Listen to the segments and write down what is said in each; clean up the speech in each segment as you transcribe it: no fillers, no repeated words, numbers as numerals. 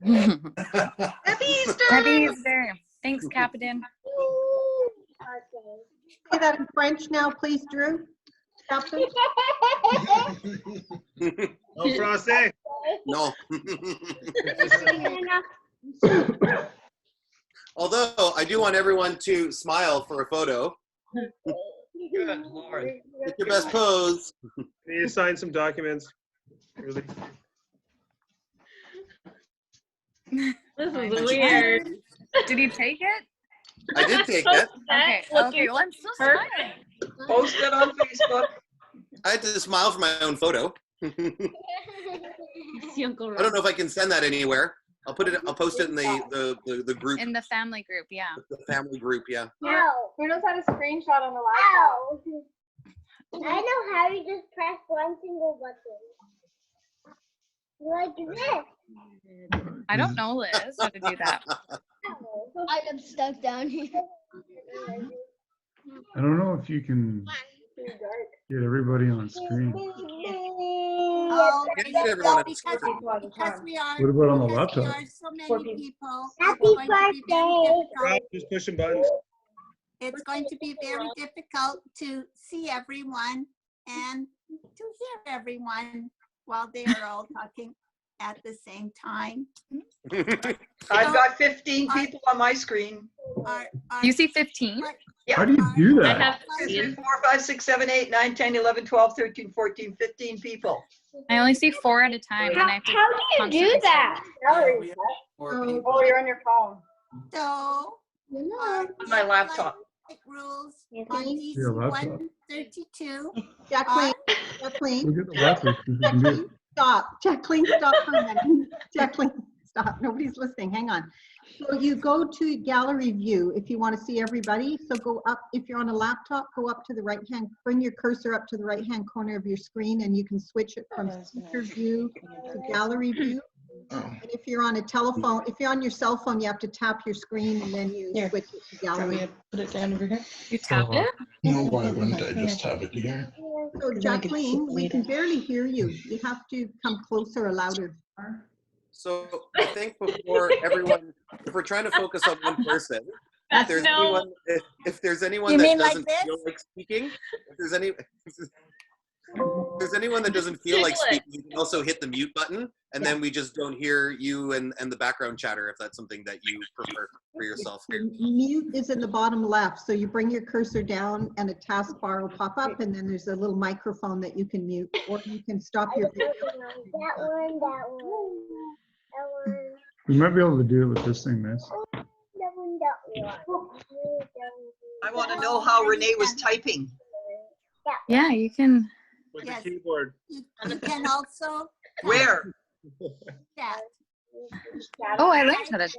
Happy Easter! Happy Easter. Thanks, Captain. Say that in French now, please, Drew. Captain? No français. No. Although I do want everyone to smile for a photo. Good Lord. Get your best pose. Need to sign some documents. Really. This is weird. Did you take it? I did take it. Okay. Okay. Well, I'm still smiling. Post it on Facebook. I had to smile for my own photo. I don't know if I can send that anywhere. I'll put it. I'll post it in the group. In the family group, yeah. The family group, yeah. No. Who knows how to screenshot on the laptop? I know how to just press one single button. Like this. I don't know, Liz, how to do that. I got stuck down here. I don't know if you can get everybody on screen. Oh, Can't get everyone on because screen. we are. What about on the because we laptop? are so many people. Happy it's going to be very birthday. difficult- Just pushing buttons. It's going to be very difficult to see everyone and to hear everyone while they are all talking at the same time. I've got 15 people on my screen. You see 15? How do you do I that? have 2, 3, 4, 5, 6, 7, 8, 9, 10, 11, 12, 13, 14, 15 people. I only see 4 at a time. And I have to How do you do that? Oh, you're on your phone. So, My laptop. rules Yes, on please. DC Your laptop. 132 Jacqueline, are Jacqueline, Look at the laptop. See if you can do it. stop. Jacqueline, stop for a minute. Jacqueline, stop. Nobody's listening. Hang on. So you go to gallery view if you want to see everybody. So go up, if you're on a laptop, go up to the right hand, bring your cursor up to the right hand corner of your screen and you can switch it from speaker view to gallery view. And if you're on a telephone, if you're on your cell phone, you have to tap your screen and then you Here. switch it to Want me gallery. to put it down over here? You tapped it? No, why wouldn't I just have it here? So I could Jacqueline, keep we can reading. barely hear you. You have to come closer or louder. So I think before everyone, if we're trying to focus on one person, if there's No. anyone, if there's anyone You that mean like doesn't this? feel like speaking, if there's anyone that doesn't feel like Jiggle it. speaking, you can also hit the mute button, and then we just don't hear you and the background chatter if that's something that you prefer for yourself. Mute is in the bottom left, so you bring your cursor down and a taskbar will pop up and then there's a little microphone that you can mute or you can stop your video. That one, that one. That one, We might be able to do it with this thing, miss. that one, that one. I want to know how Renee was typing. Yeah, you can. With Yes. the keyboard. You can also Where? chat. Oh, I learned how to.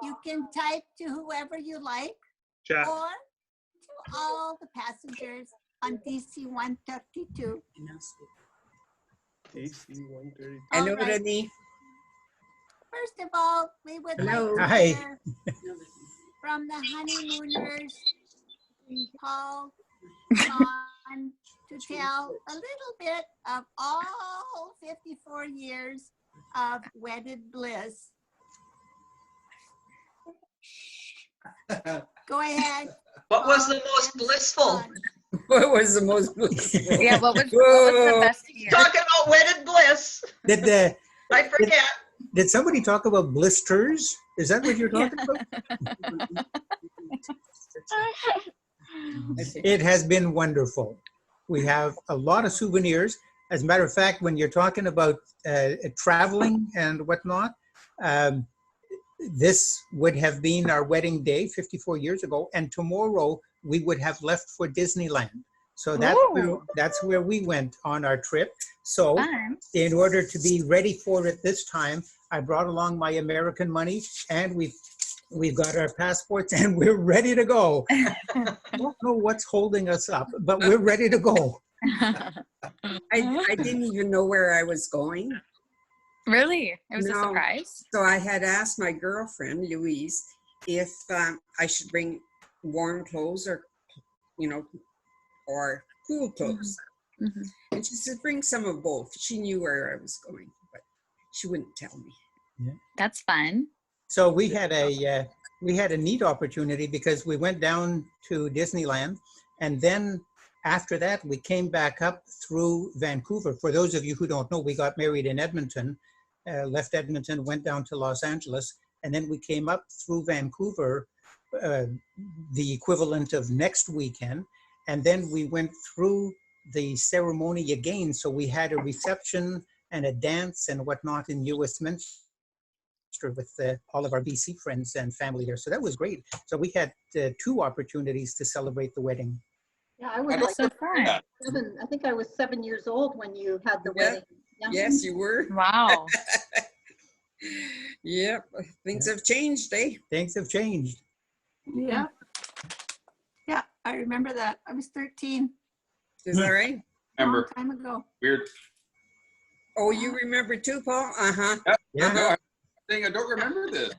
You can type to whoever you like Chat. or to all the passengers on DC 132. AC 132. All Hello, right. Renee. First of all, we would Hello. like to Hi. hear from the honeymooners, Paul, John, to tell a little bit of all 54 years of wedded bliss. Go ahead. What was the most blissful? What was the most? Yeah, what was the best year? Talking about wedded bliss. Did I forget. did somebody talk about blisters? Is that what you're talking about? It has been wonderful. We have a lot of souvenirs. As a matter of fact, when you're talking about traveling and whatnot, this would have been our wedding day 54 years ago, and tomorrow we would have left for Disneyland. So that's where we went on our trip. So Fun. in order to be ready for it this time, I brought along my American money, and we've got our passports, and we're ready to go. I don't know what's holding us up, but we're ready to go. I didn't even know where I was going. Really? It was a No. surprise? So I had asked my girlfriend, Louise, if I should bring warm clothes or, or cool clothes. Mhm. And she said, bring some of both. She knew where I was going, but she wouldn't tell me. That's fun. So we had a neat opportunity because we went down to Disneyland, and then after that we came back up through Vancouver. For those of you who don't know, we got married in Edmonton, left Edmonton, went down to Los Angeles, and then we came up through Vancouver, the equivalent of next weekend, and then we went through the ceremony again. So we had a reception and a dance and whatnot in Westminster with all of our BC friends and family there. So that was great. So we had 2 opportunities to celebrate the wedding. Yeah, I was That's so fun. I think I was 7 years old when you had the Yeah. wedding. Yeah. Yes, you were. Wow. Yep. Things have changed, eh? Things have changed. Yeah. Yeah, I remember that. I was 13, Is that right? a long Remember, time ago. weird. Oh, you remember too, Paul? Uh-huh. Yeah. No, I'm saying I don't remember this.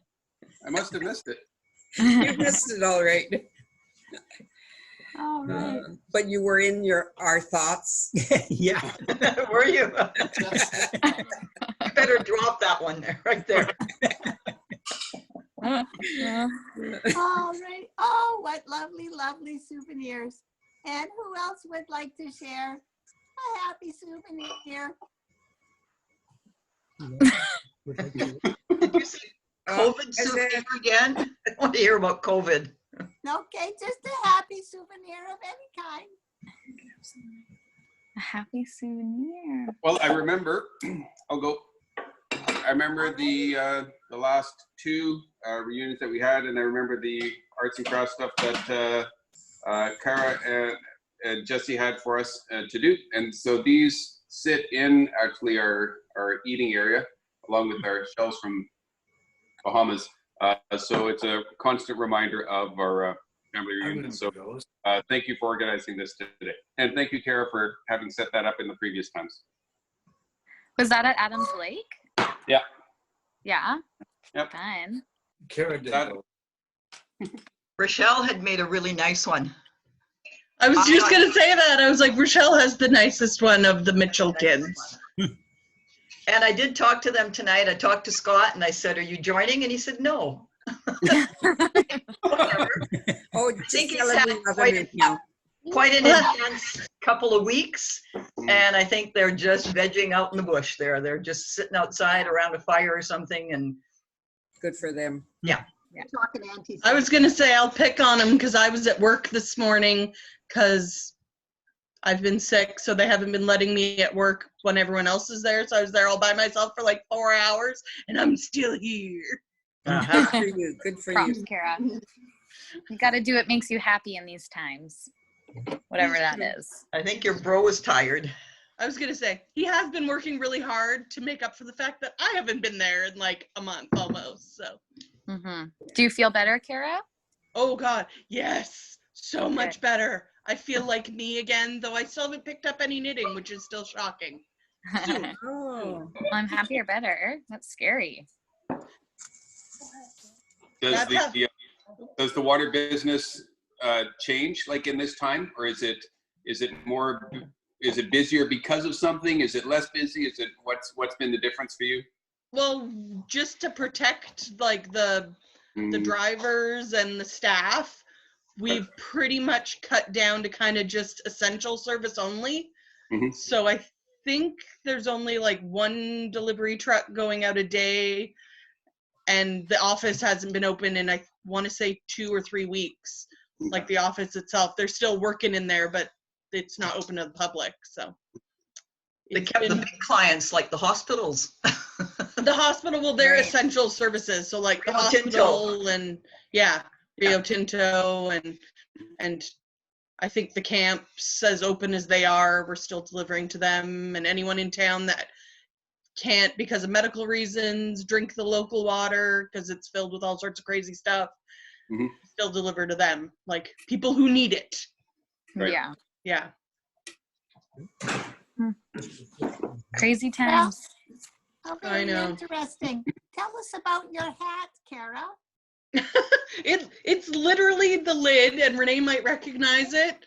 I must have missed it. You missed it all right. All right. But you were in our thoughts. Yeah. Were you? You better drop that one there, right there. All right. Oh, what lovely, lovely souvenirs. And who else would like to share a happy souvenir? Did you say COVID souvenir again? I want to hear about COVID. Okay, just a happy souvenir of any kind. A happy souvenir. Well, I remember, I'll go. I remember the last 2 reunions that we had, and I remember the arts and crafts stuff that Cara and Jesse had for us to do. And so these sit in actually our eating area, along with our shells from Bahamas. So it's a constant reminder of our family reunion. So thank you for organizing this today. And thank you, Cara, for having set that up in the previous times. Was that at Adams Lake? Yeah. Yeah. Yep. Fun. Kara did. Rochelle had made a really nice one. I was just going to say that. I was like, Rochelle has the nicest one of the Mitchell kids. And I did talk to them tonight. I talked to Scott and I said, "Are you joining?" And he said, "No." Oh, I think it's had quite an intense couple of weeks. And I think they're just vegging out in the bush there. They're just sitting outside around a fire or something. And good for them. Yeah. Talking aunties. I was going to say I'll pick on them because I was at work this morning because I've been sick. So they haven't been letting me at work when everyone else is there. So I was there all by myself for like 4 hours and I'm still here. Good for you. Good for Props, you. Kara. You got to do what makes you happy in these times, whatever that is. I think your bro is tired. I was going to say, he has been working really hard to make up for the fact that I haven't been there in like a month almost. So. Mm-hmm. Do you feel better, Kara? Oh God, yes, so much better. I feel like me again, though I still haven't picked up any knitting, which is still shocking. Soon. Oh. Well, I'm happy you're better. That's scary. Does the water business change like in this time, or is it busier because of something? Is it less busy? Is it what's been the difference for you? Well, just to protect like the drivers and the staff, we've pretty much cut down to kind of just essential service only. Mm-hmm. So I think there's only like 1 delivery truck going out a day, and the office hasn't been open in, I want to say, 2 or 3 weeks. Like the office itself, they're still working in there, but it's not open to the public. So They kept the big clients like the hospitals. The hospital, well, they're Right. essential services. So like the Rio Tinto. hospital and Rio Tinto and I think the camps, as open as they are, we're still delivering to them, and anyone in town that can't, because of medical reasons, drink the local water because it's filled with all sorts of crazy stuff, still deliver to them, like people who need it. Right. Yeah. Yeah. Crazy times. How I very know. interesting. Tell us about your hat, Kara. It's literally the lid, and Renee might recognize it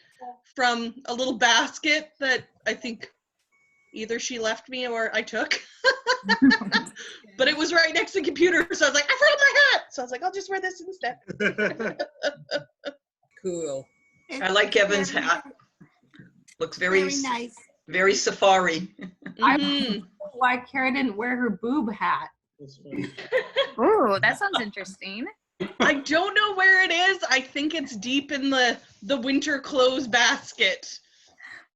from a little basket that I think either she left me or I took. But it was right next to the computer, so I was like, I forgot my hat. So I was like, I'll just wear this instead. Cool. I like Kevin's hat. Looks very, Very nice. very safari. Mhm. Why Kara didn't wear her boob hat. Ooh, that sounds interesting. I don't know where it is. I think it's deep in the winter clothes basket.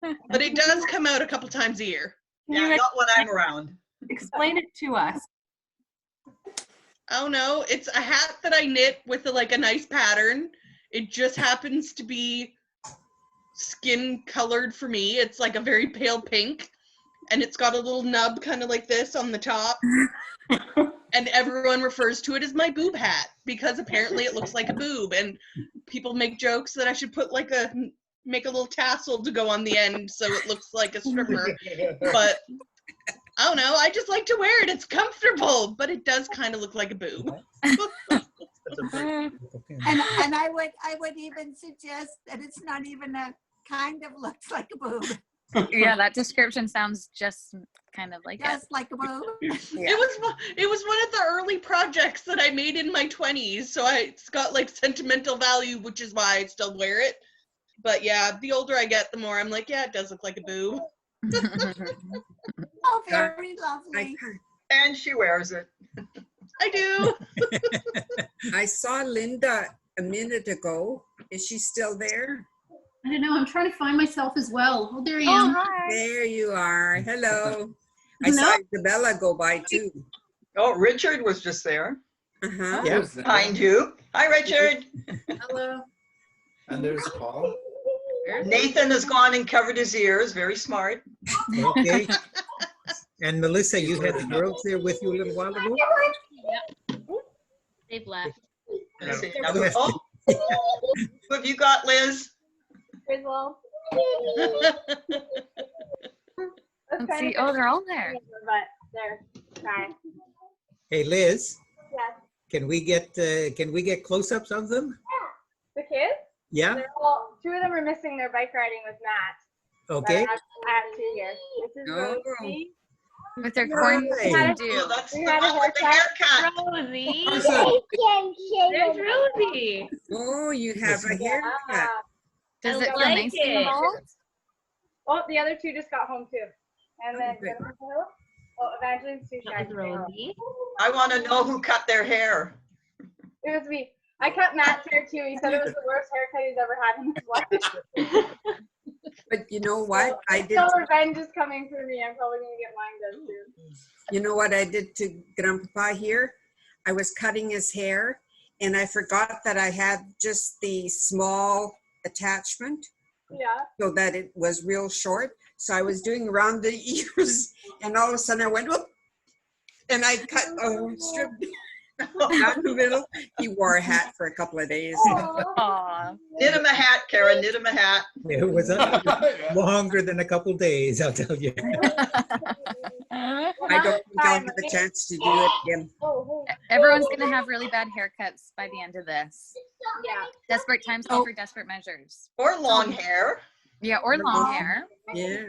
But it does come out a couple times a year. Yeah, not when I'm around. Explain it to us. Oh no, it's a hat that I knit with like a nice pattern. It just happens to be skin colored for me. It's like a very pale pink, and it's got a little nub kind of like this on the top. And everyone refers to it as my boob hat because apparently it looks like a boob, and people make jokes that I should put like make a little tassel to go on the end so it looks like a stripper. But I don't know, I just like to wear it. It's comfortable, but it does kind of look like a boob. And I would even suggest that it's not even a kind of looks like a boob. Yeah, that description sounds just kind of like Just like a boob. It was one of the early projects that I made in my 20s, so it's got like sentimental value, which is why I still wear it. But yeah, the older I get, the more I'm like, yeah, it does look like a boob. Oh, very lovely. And she wears it. I do. I saw Linda a minute ago. Is she still there? I don't know. I'm trying to find myself as well. Oh, there I Oh, am. hi. There you are. Hello. I No. saw Isabella go by too. Oh, Richard was just there. Uh-huh. Yeah. Behind you. Hi, Richard. Hello. And there's Paul. Nathan has gone and covered his ears. Very smart. Okay. And Melissa, you had the girls there with you a little while ago? They've left. Let's see. Now, oh, who have you got, Liz? Let's see. Oh, they're all there. Hey, Liz, Yes. can we get close-ups of them? The kids? Yeah? They're all, two of them are missing their bike riding with Matt. Okay. I have two here. This is Oh. Rosie. With their corn Right. do. Oh, that's the We had a one with the haircut. haircut. Rosie. There's There's Rosie. Oh, you have a haircut. Does I it feel like nice it. being bald? Oh, the other two just got home too. And then Okay. Jennifer Hill. Oh, Evangeline's too shy. That was Rosie. I want to know who cut their hair. It was me. I cut Matt's hair too. He said it was the worst haircut he's ever had in his life. But you know what? I did. So revenge is coming for me. I'm probably gonna get mine done soon. You know what I did to Grandpa here? I was cutting his hair, and I forgot that I had just the small attachment, Yeah. so that it was real short. So I was doing around the ears, and all of a sudden I went, whoop, and I cut a whole strip down the middle. He wore a hat for a couple of days. Aw. Knit him a hat, Kara. Knit him a hat. It was longer than a couple days, I'll tell you. I don't think I'll have a chance to do it again. Everyone's gonna have really bad haircuts by the end of this. Yeah. Desperate times call for desperate measures. Or long hair. Yeah, or long hair. Yeah.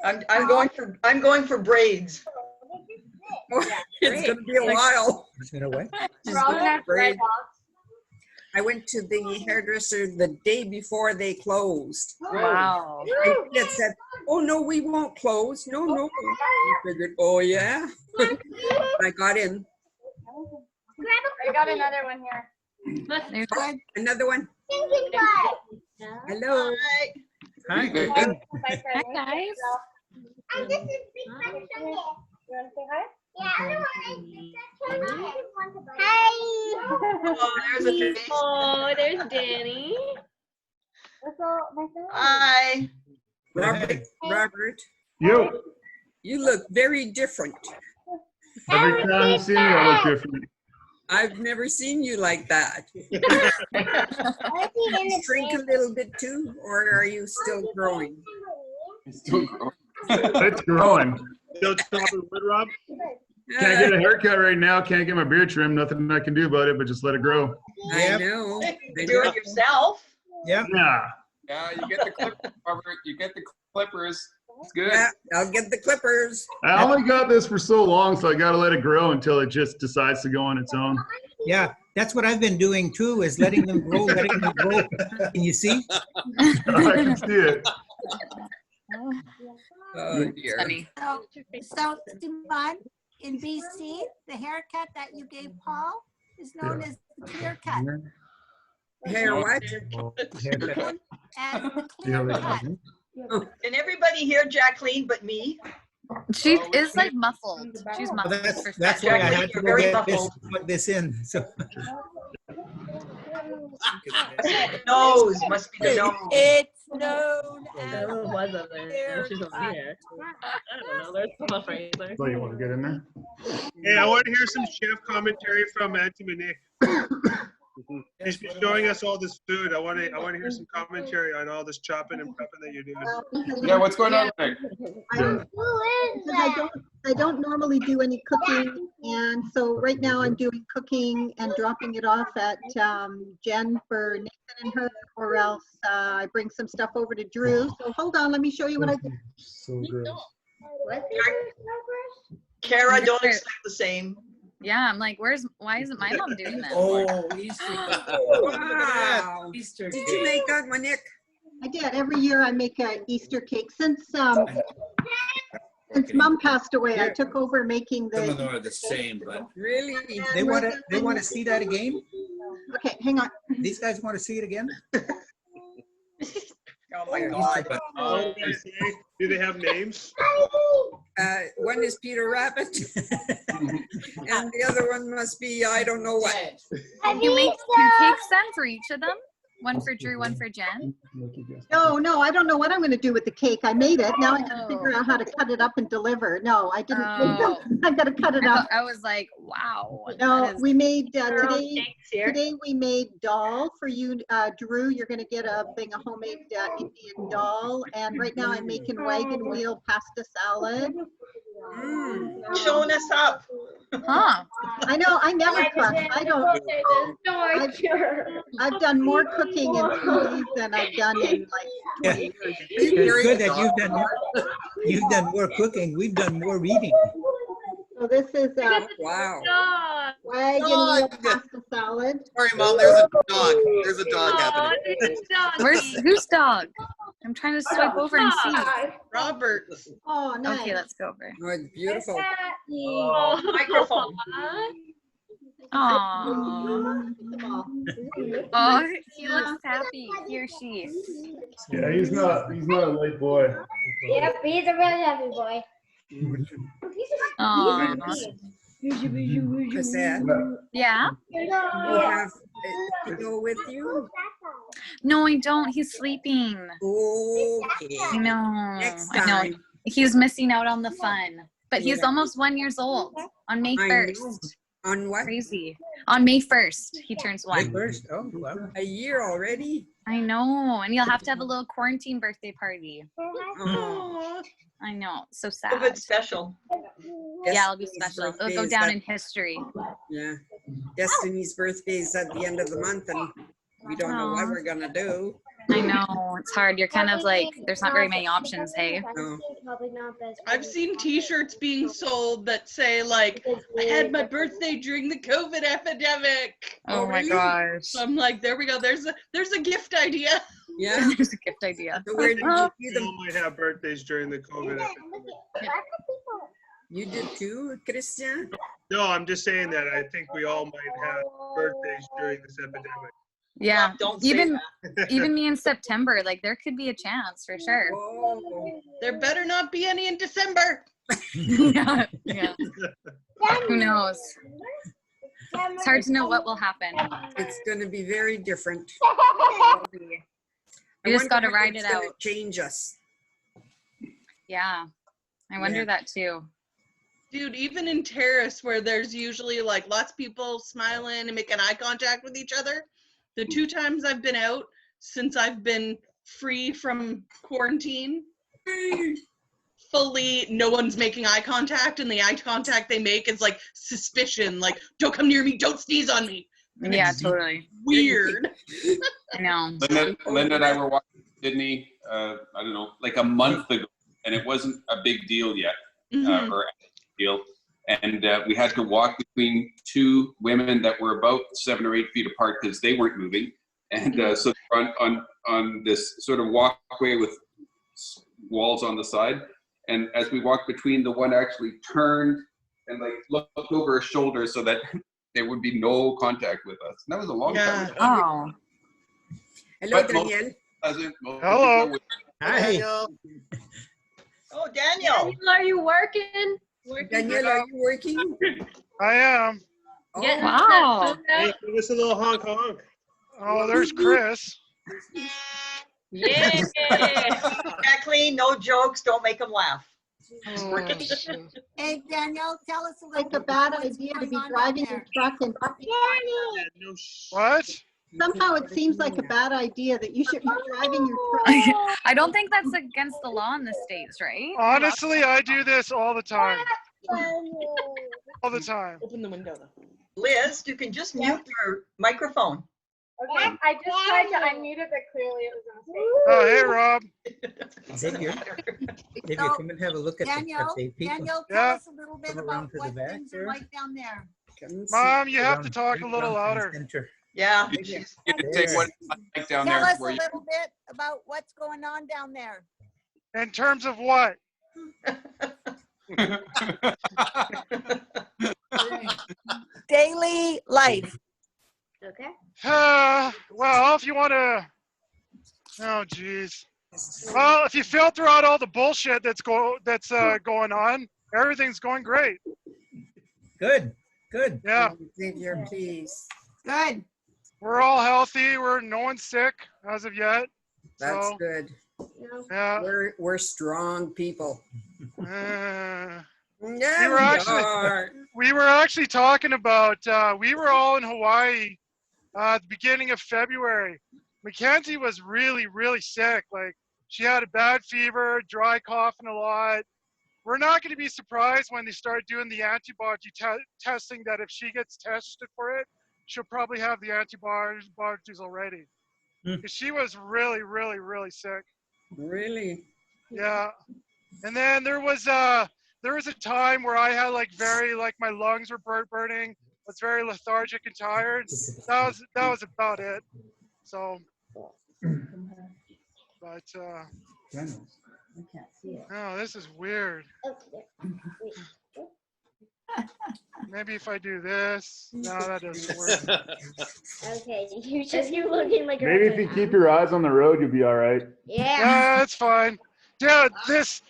I'm going for braids. It's gonna be a while. You know what? Just We're all go gonna have for red it. locks. I went to the hairdresser the day before they closed. Wow. And he had said, oh, no, we won't close. No, no. I figured, oh, yeah. I got in. I got another one here. There's Oh, another one. Hello. Hi. Hi. Hi, guys. And this is Big Brother Sunday. You want to say hi? Yeah, I don't want to. Hi. Oh, there's a face. Oh, there's Danny. That's all my family. Hi. Robert, You, you look very different. every time you see me, I look different. I've never seen you like that. I see in the Shrink a little bit too, or are you still growing? It's growing. Don't stop it, wood, Rob. Can't get a haircut right now. Can't get my beard trimmed. Nothing I can do about it, but just let it grow. I know. You do it yourself. Yeah. Yeah. Yeah, you get the clippers, Robert. You get the clippers. It's good. Yeah, I'll get the clippers. I only got this for so long, so I got to let it grow until it just decides to go on its own. Yeah, that's what I've been doing too, is letting them grow, letting them grow. Can you see? I can see it. Oh dear. Funny. So Simon, in BC, the haircut that you gave Paul is known as the clear cut. Hair what? Haircut. As the clear cut. Can everybody hear Jacqueline but me? She is like muffled. She's Well, muffled. that's why I had to You're go very get this, muffled. put this in. So Nose, must be the nose. It's known as Oh, it was up there. clear She's over cut. here. I don't know. There's some up right there. So you want to get in there? Hey, I want to hear some chef commentary from Auntie Monique. She's been showing us all this food. I want to hear some commentary on all this chopping and prepping that you're doing. Yeah, what's going on there? I don't normally do any cooking, and so right now I'm doing cooking and dropping it off at Jen for Nathan and her, or else I bring some stuff over to Drew. So hold on, let me show you what I do. So gross. Kara, don't expect the same. Yeah, I'm like, why isn't my mom doing this? Oh, Easter. Wow. Easter. Did you make that, Monique? I did. Every year I make a Easter cake. Since Mom passed away, I took over making Some of the. them are the same, but Really? they want to see that again? Okay, hang on. These guys want to see it again? Oh my God. Oh, do they have names? One is Peter Rabbit, and the other one must be I don't know what. You make two cakes then for each of them? One for Drew, one for Jen? No, I don't know what I'm going to do with the cake. I made it. Now I got to figure out how to cut it up and deliver. No, I didn't. Oh. I got to cut it up. I was like, wow. No, that is- we made Girl, today. thanks here. Today we made dal for you, Drew. You're going to get a thing of homemade Indian dal, and right now I'm making wagon wheel pasta salad. Showing us up. Huh. I know. I never cook. I don't. I've done more cooking in 2 days than I've done in like 20 years. It's good that you've done more cooking. We've done more reading. So this is Wow. wagon wheel pasta salad. Sorry, Mom, there's a dog. There's a dog happening. Whose dog? I'm trying to swipe over and see. Robert. Oh, nice. Okay, let's go over. Oh, it's beautiful. Microphone. Aww. Oh, he looks happy. He or she. Yeah, he's not a late boy. Yep, he's a really happy boy. Aww. Cassette, Yeah? you have to go with you? No, I don't. He's sleeping. Okay. I know. Next I know. time. He's missing out on the fun. But he's Yeah. almost 1 year old on May I know. 1st. On what? Crazy. On May 1st, he turns May 1. 1st? Oh, wow. A year already? I know. And you'll have to have a little quarantine birthday party. Oh. I know. So A sad. bit special. Yeah, it'll be Destiny's special. It'll birthday go is down that- in history. Yeah. Destiny's birthday is at the end of the month, and we don't know what Aw. we're gonna do. I know. It's hard. You're kind of like, there's not very many options, hey? No. I've seen T-shirts being sold that say like, "I had my birthday during the COVID epidemic." Oh my really? gosh. So I'm like, there we go. There's a gift idea. Yeah. There's a gift idea. So where did you see We them? all might have birthdays during the COVID epidemic. You did too, Christian? No, I'm just saying that. I think we all might have birthdays during this epidemic. Yeah. Don't say Even that. even me in September, like there could be a chance for sure. Oh. There better not be any in December. Yeah. Yeah. Who knows? It's hard to know what will happen. It's gonna be very different. We just gotta ride it out. Change us. Yeah. I wonder Yeah. that too. Dude, even in Terrace where there's usually like lots of people smiling and making eye contact with each other, the 2 times I've been out since I've been free from quarantine, fully no one's making eye contact, and the eye contact they make is like suspicion, like don't come near me, don't sneeze on me. And Yeah, it's totally. weird. I know. Linda and I were watching Sydney, I don't know, like a month ago. and it wasn't a big deal yet, Mhm. or a deal. And we had to walk between two women that were about 7 or 8 feet apart because they weren't moving. And so on this sort of walkway with walls on the side. And as we walked between, the one actually turned and like looked over her shoulder so that there would be no contact with us. And that was a long time ago. Oh. Hello, But most Daniel. doesn't. Most Hello. people Hi. Oh, Daniel. Are you working? Daniel, are you working? I am. Oh, Getting Wow. that food Hey, out? give us a little honk honk. Oh, there's Chris. Yeah. Kathleen, no jokes. Don't make them laugh. Oh, Hey, Danielle, tell us a little Like a bit bad about what's idea to going be on down driving your there. truck and No what? somehow it seems like a bad idea that you should be driving your truck. I don't think that's against the law in the States, right? Honestly, I do this all the time. All the time. Open the window though. Liz, you can just mute your microphone. Okay, I just tried to unmute it, but clearly it was a mistake. Oh, hey, Rob. Xavier, Xavier, So, come and have a look at Danielle, the people. Danielle, Yeah. tell us a little bit Come about around to the what back things are there. like down there. Mom, you have to Around- talk a little around louder. center. Yeah. You can take what it's like down Tell there us a where you little bit about what's going on down there. In terms of what? Daily life. Okay. Well, if you want to, oh, geez. Well, if you filter out all the bullshit that's going on, everything's going great. Good, good. Yeah, Xavier, please. Good. we're all healthy. No one's sick as of yet. That's So, good. yeah. We're strong people. Uh, Yeah, were actually- are. we were actually talking about, we were all in Hawaii at the beginning of February. Mackenzie was really, really sick. Like, she had a bad fever, dry coughing a lot. We're not going to be surprised when they start doing the antibody testing that if she gets tested for it, she'll probably have the antibodies already. Hmm. 'Cause she was really, really, really sick. Really? Yeah. And then there was a time where I had like my lungs were burning, was very lethargic and tired. That was about it. So, but oh, this is weird. Maybe if I do this, no, that doesn't work. Okay, you just keep looking like Maybe a if you keep your eyes on the road, you'll be all right. Yeah. Yeah, that's fine. Dude, this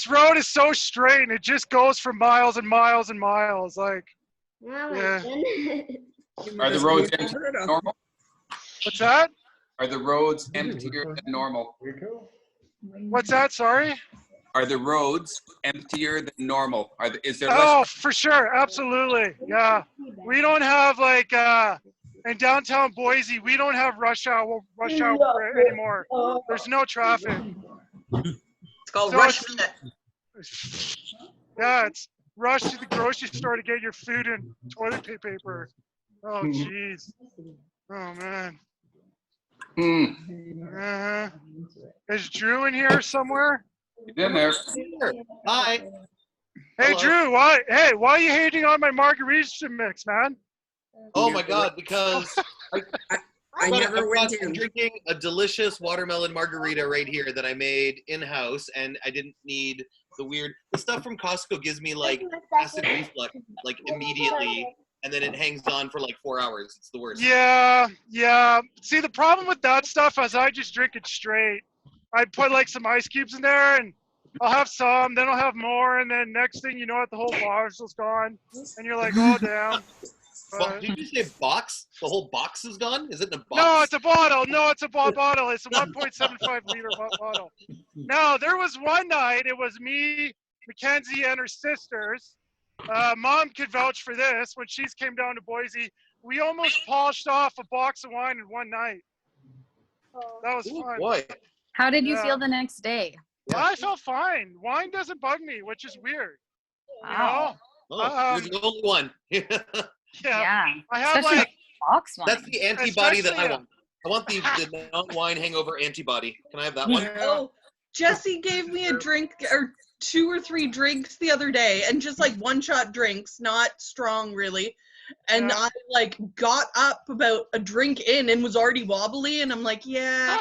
road is so straight and it just goes for miles and miles and miles. Like, Oh my yeah. goodness. Are the roads emptier than normal? What's that? Are the roads emptier than normal? What's that? Sorry? Are the roads emptier than normal? Is there Oh, less? for sure. Absolutely. Yeah. We don't have like, in downtown Boise, we don't have rush hour anymore. There's no traffic. It's called So rush it's- minute. Yeah, it's rush to the grocery store to get your food and toilet paper. Oh, jeez. Oh, man. Uh-huh. Is Drew in here somewhere? He's in there. Hi. Hey, Hello. Drew, why are you hating on my margarita mix, man? Oh my God, because I never went I'm in. drinking a delicious watermelon margarita right here that I made in-house, and I didn't need the stuff from Costco gives me like acid reflux like immediately, and then it hangs on for like 4 hours. It's the worst. Yeah. See, the problem with that stuff is I just drink it straight. I put like some ice cubes in there, and I'll have some, then I'll have more, and then next thing you know it, the whole bottle's gone, and you're like, oh damn. Did you say box? The whole box is gone? Is it in a box? No, it's a bottle. No, it's a bottle. It's a 1.75 liter bottle. No, there was one night, it was me, Mackenzie, and her sisters. Mom could vouch for this. When she came down to Boise, we almost polished off a box of wine in one night. That was fun. Boy. How did you Yeah. feel the next day? I felt fine. Wine doesn't bug me, which is weird. Wow. Oh, you're the only one. Yeah. I have Especially like box wine. That's the antibody that I Especially, want. I want the non-wine hangover antibody. Can I have that one? Oh, Jesse gave me a drink or 2 or 3 drinks the other day, and just like one-shot drinks, not strong really. And I like got up about a drink in and was already wobbly, and I'm like, yeah,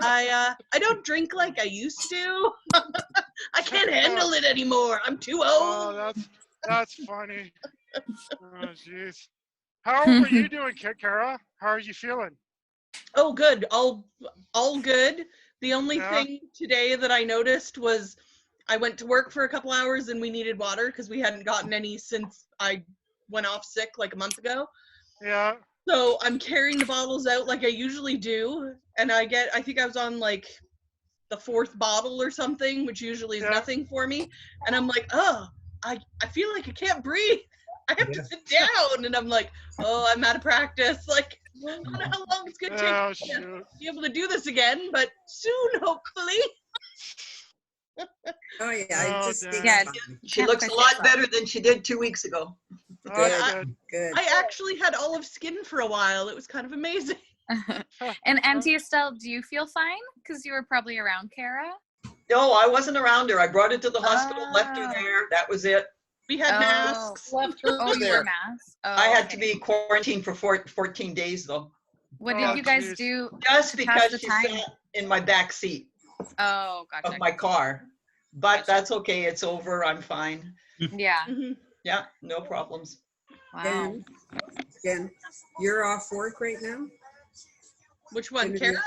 I don't drink like I used to. I can't handle it anymore. I'm too old. Oh, that's funny. Oh, jeez. How are you doing, Kara? How are you feeling? Oh, good. All good. The only thing today that I noticed was I went to work for a couple hours and we needed water because we hadn't gotten any since I went off sick like a month ago. Yeah. So I'm carrying the bottles out like I usually do, and I think I was on like the 4th bottle or something, which usually is nothing for me. And I'm like, oh, I feel like I can't breathe. I have to sit down. And I'm like, oh, I'm out of practice. Like, I don't know how long it's gonna take to be able to do this again, but soon, hopefully. Oh yeah, I just think She looks a lot better than she did 2 weeks ago. Good. I actually had olive skin for a while. It was kind of amazing. And Auntie Estelle, do you feel fine? Because you were probably around Kara. No, I wasn't around her. I brought her to the hospital, left her there. That was it. We had masks. Left her you wore masks? Oh, I had to be quarantined for 14 days though. What did you guys do? Just to pass because the she time? sat in my back seat Oh, gotcha. of my car. But that's okay. It's over. I'm fine. Yeah. Yeah, no problems. Wow. Jen, you're off work right now? Which one, Jen, Kara?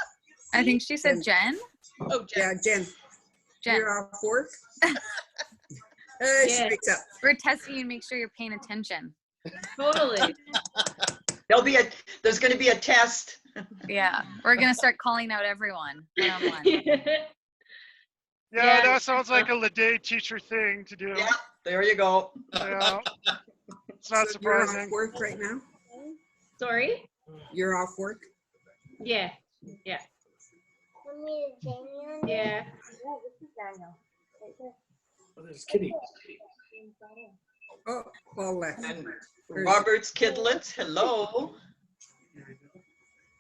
I think she said Jen. Oh, Yeah, Jen. Jen. You're off work? She picks up. We're testing you and make sure you're paying attention. Totally. There's going to be a test. Yeah. We're going to start calling out everyone one-on-one. Yeah, that sounds like a Leday teacher thing to do. Yeah, there you go. Yeah. It's not So you're surprising. off work right now? Sorry? You're off work? Yeah. Yeah. Yeah. Oh, there's Kitty. Oh, Paul left. And Robert's Kidlets, hello.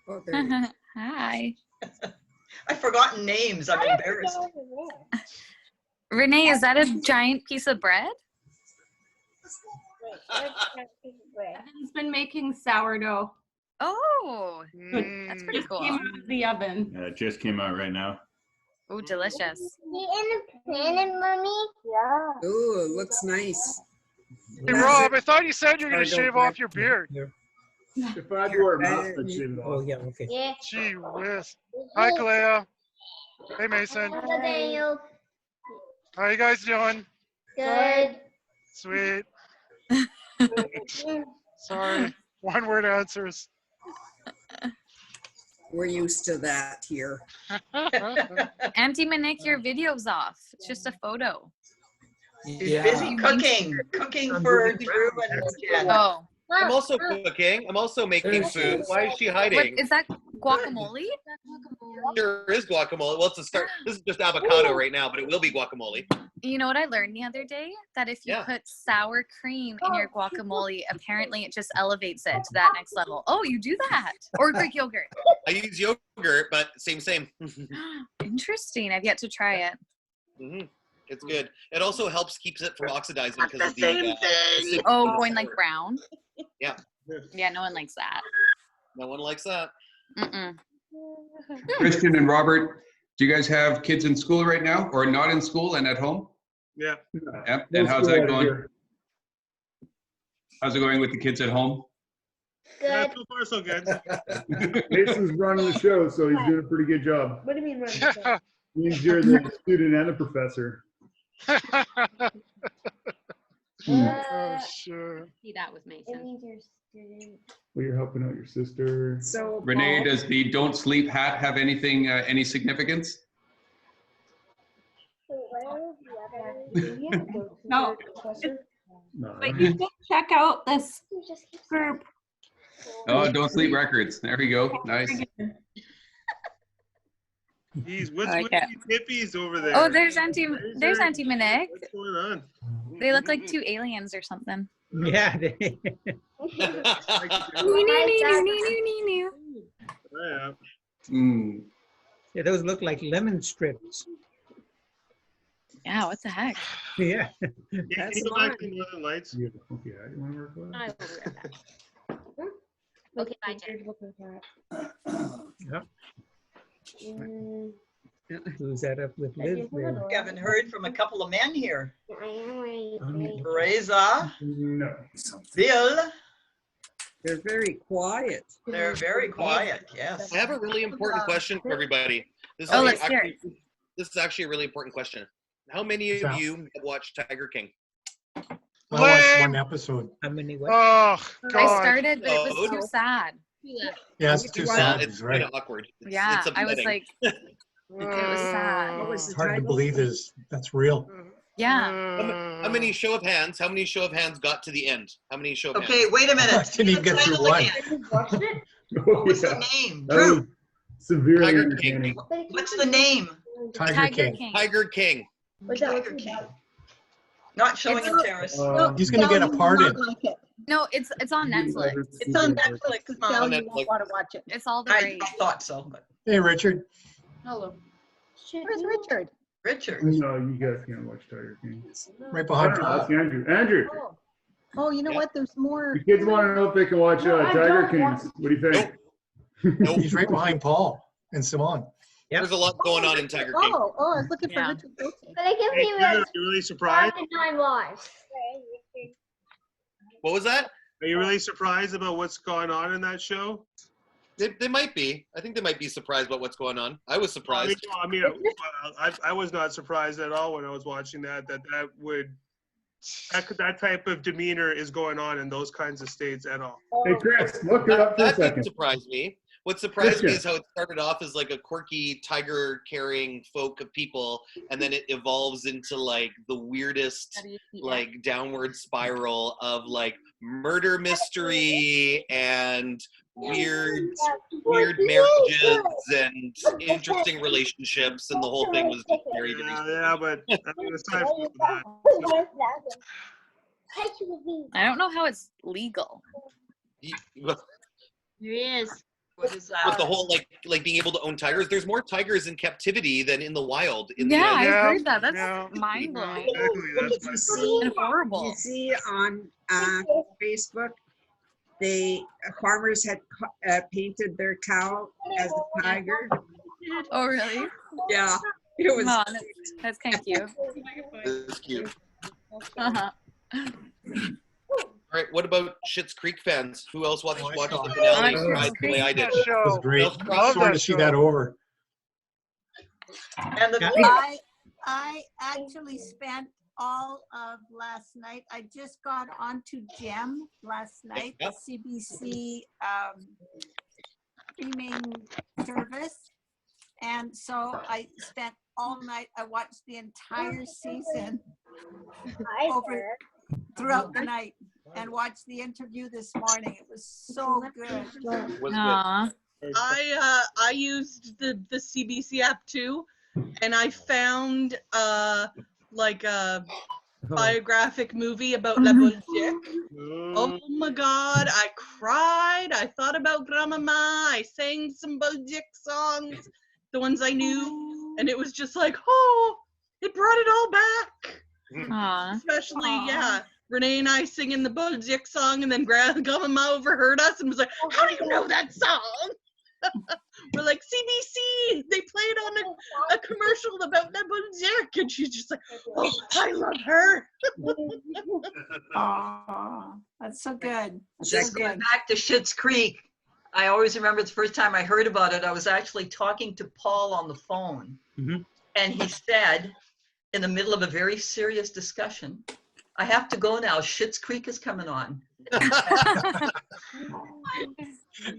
Oh, there you go. Hi. I've forgotten names. I'm embarrassed. Renee, is that a giant piece of bread? Evan's been making sourdough. Oh, that's pretty Just cool. came out of the oven. Yeah, it just came out right now. Oh, delicious. Ooh, it looks nice. Hey, Rob, I thought you said you're going to shave off your beard. If I wore a mask, I'd shave it Oh, off. yeah, okay. Gee whiz. Hi, Kalea. Hey, Mason. How you guys doing? Good. Sweet. Sorry. One-word answers. We're used to that here. Auntie Monique, your video's off. It's just a photo. She's busy cooking for Drew and Jen. Oh. I'm also cooking. I'm also making food. Why is she hiding? What, is that guacamole? Sure is guacamole. Well, it's a start. This is just avocado right now, but it will be guacamole. You know what I learned the other day? That if you put sour cream in your guacamole, apparently it just elevates it to that next level. Oh, you do that? Or Greek yogurt. I use yogurt, but same. Interesting. I've yet to try it. It's good. It also helps keeps it from oxidizing because of the acidic. Oh, going like brown? Yeah. Yeah, no one likes that. No one likes that. Mm-mm. Christian and Robert, do you guys have kids in school right now or not in school and at home? Yeah. Yep. And how's that going? How's it going with the kids at home? Yeah, so far so good. Mason's running the show, so he's doing a pretty good job. What do you mean running the show? Means you're the student and the professor. Oh, sure. See that with Mason. It means you're student. Well, you're helping out your sister. So Renee, Paul, does the don't sleep hat have anything, any significance? No. No. But you should check out this group. Oh, don't sleep records. There we go. Nice. Jeez, what's I with like these hippies over there? Oh, there's Auntie Monique. What's going on? They look like two aliens or something. Yeah. Yeah. Yeah, those look like lemon strips. Yeah, what the heck? Yeah. Can you go back to the Northern Lights? You have a funky eye. You want to work with I that? will be right back. Okay, bye, Jen. Yep. Mm, Who's that up with Liz there? We haven't heard from a couple of men here. I am ready. Reza, No. Bill, They're very quiet. they're very quiet, yes. I have a really important question for everybody. This is, Oh, let's hear it. this is actually a really important question. How many of you have watched Tiger King? I watched one Lame. episode. How many what? Oh, I God. started, but it was too sad. Yeah, it's too Well, sad. it's He's kind right. of awkward. Yeah, it's I was upsetting. like, it was sad. What was It's the hard to title? believe that's real. Yeah. How many show of hands? How many show of hands got to the end? How many show of Okay, hands? wait a I minute. didn't even get through one. Oh, What's yeah. the name? That Drew, was severely Tiger King. entertaining. what's the name? Tiger King. Tiger King. Tiger King. Not showing in Terrace. He's going to get a part in. No, it's on Netflix. It's on Netflix. Tell On you Netflix. won't want to watch it. It's all the I rage. thought so, but Hey, Richard. Hello. Where's Richard? Richard. No, you guys can't watch Tiger King. Right behind Ask Paul. Andrew. Andrew, Oh, you know what? There's more. the kids want to know if they can watch Tiger Kings. What do you think? Nope. He's right behind Paul and Simone. There's a lot going on in Tiger King. Oh, I was looking for Yeah. Richard Wilson. But I can Hey, see Drew, where are you really surprised? 9 was. What was that? Are you really surprised about what's going on in that show? They might be. I think they might be surprised about what's going on. I was surprised. I was not surprised at all when I was watching that type of demeanor is going on in those kinds of states at all. Hey, Chris, look it up for a That didn't second. surprise me. What surprised me Christian. is how it started off as like a quirky tiger-carrying folk of people, and then it evolves into like the weirdest, like downward spiral of like murder mystery and weird marriages and interesting relationships, and the whole thing was just very, very. Yeah, but I mean, aside from that, I don't know how it's legal. With There he is. What is the that? whole like being able to own tigers, there's more tigers in captivity than in the wild. In Yeah, the I Yeah, heard that. That's yeah. mind blowing exactly, that's my You see, and horrible. you see on Facebook, the farmers had painted their cow as a tiger. Oh, really? Yeah, it was. Come on, that's kind of cute. It's cute. Uh-huh. All right, what about Schitt's Creek fans? Who else watched Oh, I the saw it. finale I cried the way I did? That show. It was great. Love I'm sorry to see that over. And the Yeah. I actually spent all of last night. I just got onto GEM last night, the Yep. CBC streaming service. And so I spent all night, I watched the entire season over throughout the night and watched the interview this morning. It was so good. Was Aw. I used the CBC app too, and I found like a biographic movie about La Bolduc. Oh my God, I cried. I thought about Grandmama. I sang some Bolduc songs, the ones I knew, and it was just like, oh, it brought it all back. Aw. Especially, yeah, Renee and I singing the Bolduc song, and then Grandmama overheard us and was like, how do you know that song? We're like, CBC, they played on a commercial about La Bolduc, and she's just like, oh, I love her. Oh, that's so good. Just going back to Schitt's Creek, I always remember the first time I heard about it, I was actually talking to Paul on the phone. Mhm. And he said, in the middle of a very serious discussion, I have to go now. Schitt's Creek is coming on.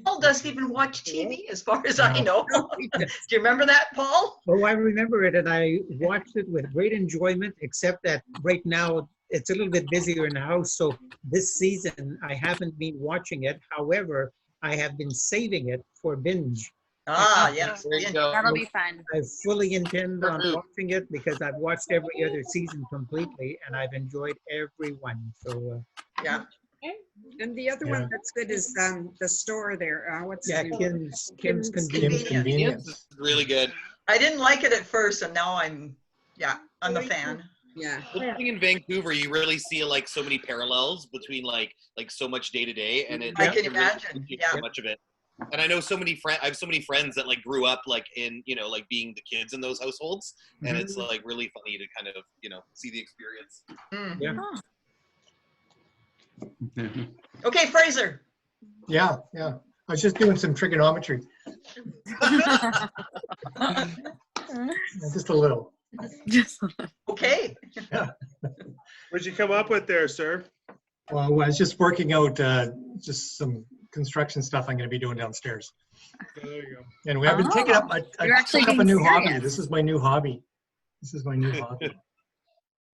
Paul doesn't even watch TV, as far as I know. Do you remember that, Paul? Oh, I remember it, and I watched it with great enjoyment, except that right now it's a little bit busier in the house, so this season I haven't been watching it. However, I have been saving it for binge. Ah, yes. There you go. That'll be fun. I fully intend on watching it because I've watched every other season completely, and I've enjoyed every one. So, Yeah. And the other Yeah. one that's good is the store there. What's yeah, the Kim's Kim's Convenience. Convenience is really good. I didn't like it at first, and now I'm Yeah, on the fan. Yeah. Living in Vancouver, you really see like so many parallels between like so much day to day, and it. I can it really imagine. appreciates Yeah. so much of it. And I know so many friends. I have so many friends that like grew up like in like being the kids in those households, and it's like really funny to kind of see the experience. Yeah. Okay, Fraser. Yeah. I was just doing some trigonometry. Just a little. Okay. Yeah. What'd you come up with there, sir? Well, I was just working out just some construction stuff I'm going to be doing downstairs. There you go. And I've been taking up. I took up a new hobby. This is my new hobby.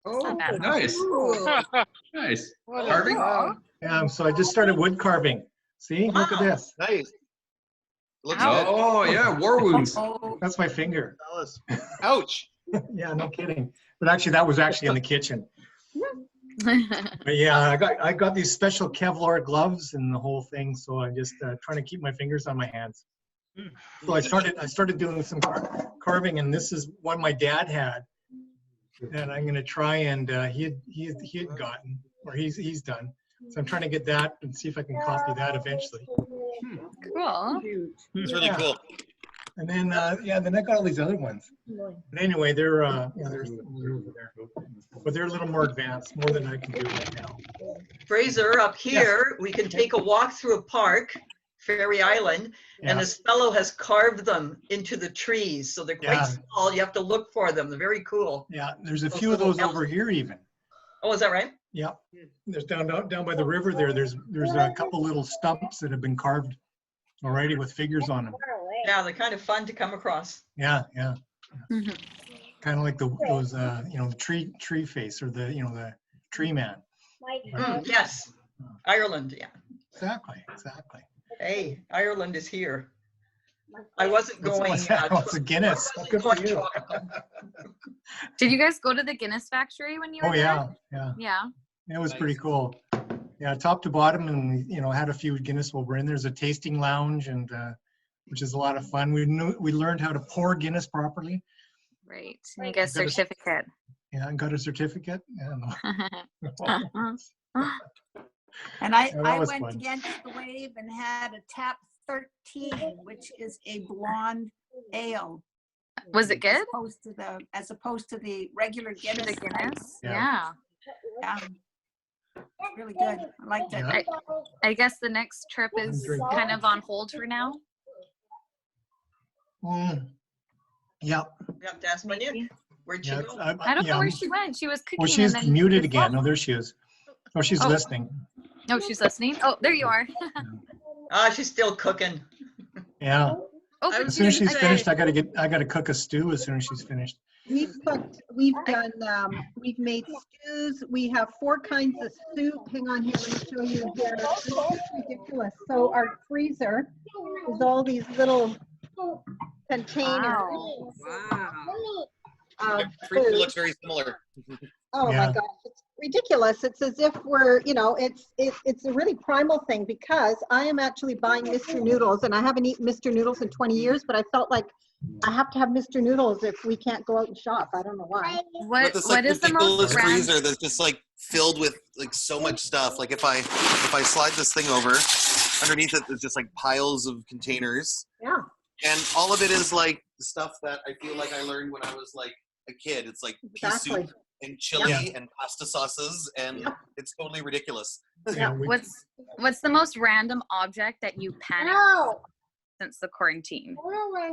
Oh, nice. cool. Nice. Carving? Yeah. So I just started wood carving. See, look at this. Nice. Looks Oh yeah, war wounds. That's my finger. Ouch. Yeah, no kidding. But actually, that was actually in the kitchen. But yeah, I got these special Kevlar gloves and the whole thing. So I'm just trying to keep my fingers on my hands. So I started doing some carving, and this is one my dad had, and I'm gonna try and he had gotten, or he's done. So I'm trying to get that and see if I can copy that eventually. Cool. It's really cool. And then then I got all these other ones. But anyway, they're over there, but they're a little more advanced, more than I can do right now. Fraser, up here, we can take a walk through a park, Fairy Island, and this fellow has carved them into the trees. So they're quite small. You have to look for them. They're very cool. Yeah, there's a few of those over here even. Oh, is that right? Yeah. There's down by the river there. There's a couple little stumps that have been carved already with figures on them. Yeah, they're kind of fun to come across. Yeah. Kind of like those tree face or the tree man. Yes, Ireland. Yeah. Exactly. Hey, Ireland is here. I wasn't going. What's a Guinness? Good for you. Did you guys go to the Guinness factory when you were there? Yeah. It was pretty cool. Yeah, top to bottom, and had a few Guinness while we're in. There's a tasting lounge, and which is a lot of fun. We learned how to pour Guinness properly. Right. And you get a certificate. Yeah, I got a certificate. And I was went fun. against the wave and had a tap 13, which is a blonde ale. Was it good? As opposed to the regular Guinness. The Guinness? Yeah. Really good. I liked it. I guess the next trip is kind of on hold for now. Yeah. You have to ask Monique. Where'd she go? I don't know where she went. She was cooking. Well, she's and then muted again. No, there she is. Oh, she's listening. Oh, she's listening. Oh, there you are. She's still cooking. Yeah. Oh, As soon as she's finished, I gotta cook a stew as soon as she's finished. We've made stews. We have 4 kinds of soup. Hang on here, let me show you here. This is ridiculous. So our freezer is all these little containers. Wow. Of Freezer food. looks very similar. Oh my gosh, it's ridiculous. It's as if we're, it's a really primal thing, because I am actually buying Mr. Noodles, and I haven't eaten Mr. Noodles in 20 years, but I felt like I have to have Mr. Noodles if we can't go out and shop. I don't know why. What is the most freezer that's just like filled with like so much stuff? Like if I slide this thing over, underneath it there's just like piles of containers. Yeah. And all of it is like stuff that I feel like I learned when I was like a kid. It's like pea soup and chili and pasta sauces, and it's totally ridiculous. What's the most random object that you panicked since the quarantine?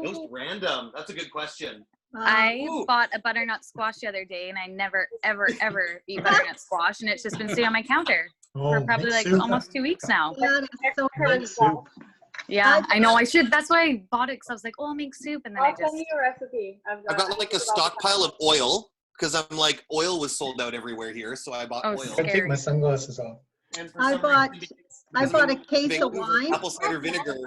Most random? That's a good question. I bought a butternut squash the other day, and I never, ever, ever eat butternut squash, and it's just been sitting on my counter for probably like almost 2 weeks now. That is so horrible. Yeah, I know I should. That's why I bought it, because I was like, oh, I'll make soup, and then I'll send you a recipe. I've got like a stockpile of oil, because I'm like, oil was sold out everywhere here, so I bought oil. I take my sunglasses off. I bought a case of wine. Apple cider vinegar.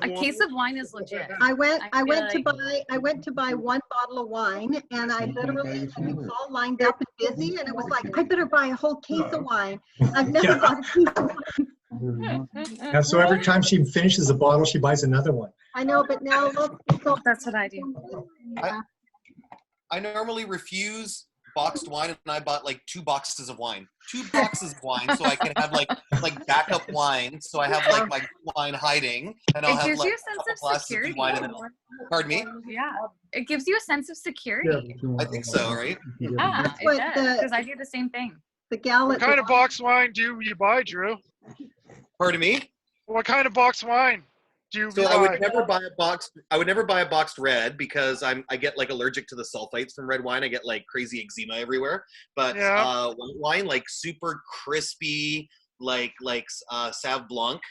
A case of wine is legit. I went to buy 1 bottle of wine, and I literally, it was all lined up and busy, and it was like, I better buy a whole case of wine. I've never bought a case of wine. Yeah, so every time she finishes a bottle, she buys another one. I know, but now look. That's what I do. Yeah. I normally refuse boxed wine, and I bought like 2 boxes of wine. 2 boxes of wine, so I can have like backup wine. So I have like my wine hiding, and I'll It have gives like you a a sense couple of glasses security. of wine. And pardon me? Yeah, it gives you a sense of security. I think so, right? Yeah, That's it what does, because I do the same thing. The gal What at kind of box wine do you buy, Drew? Pardon me? What kind of box wine do you So buy? I would never buy a boxed. I would never buy a boxed red because I get like allergic to the sulfites from red wine. I get like crazy eczema everywhere. But white wine, like super crispy, like Sauv Blanc,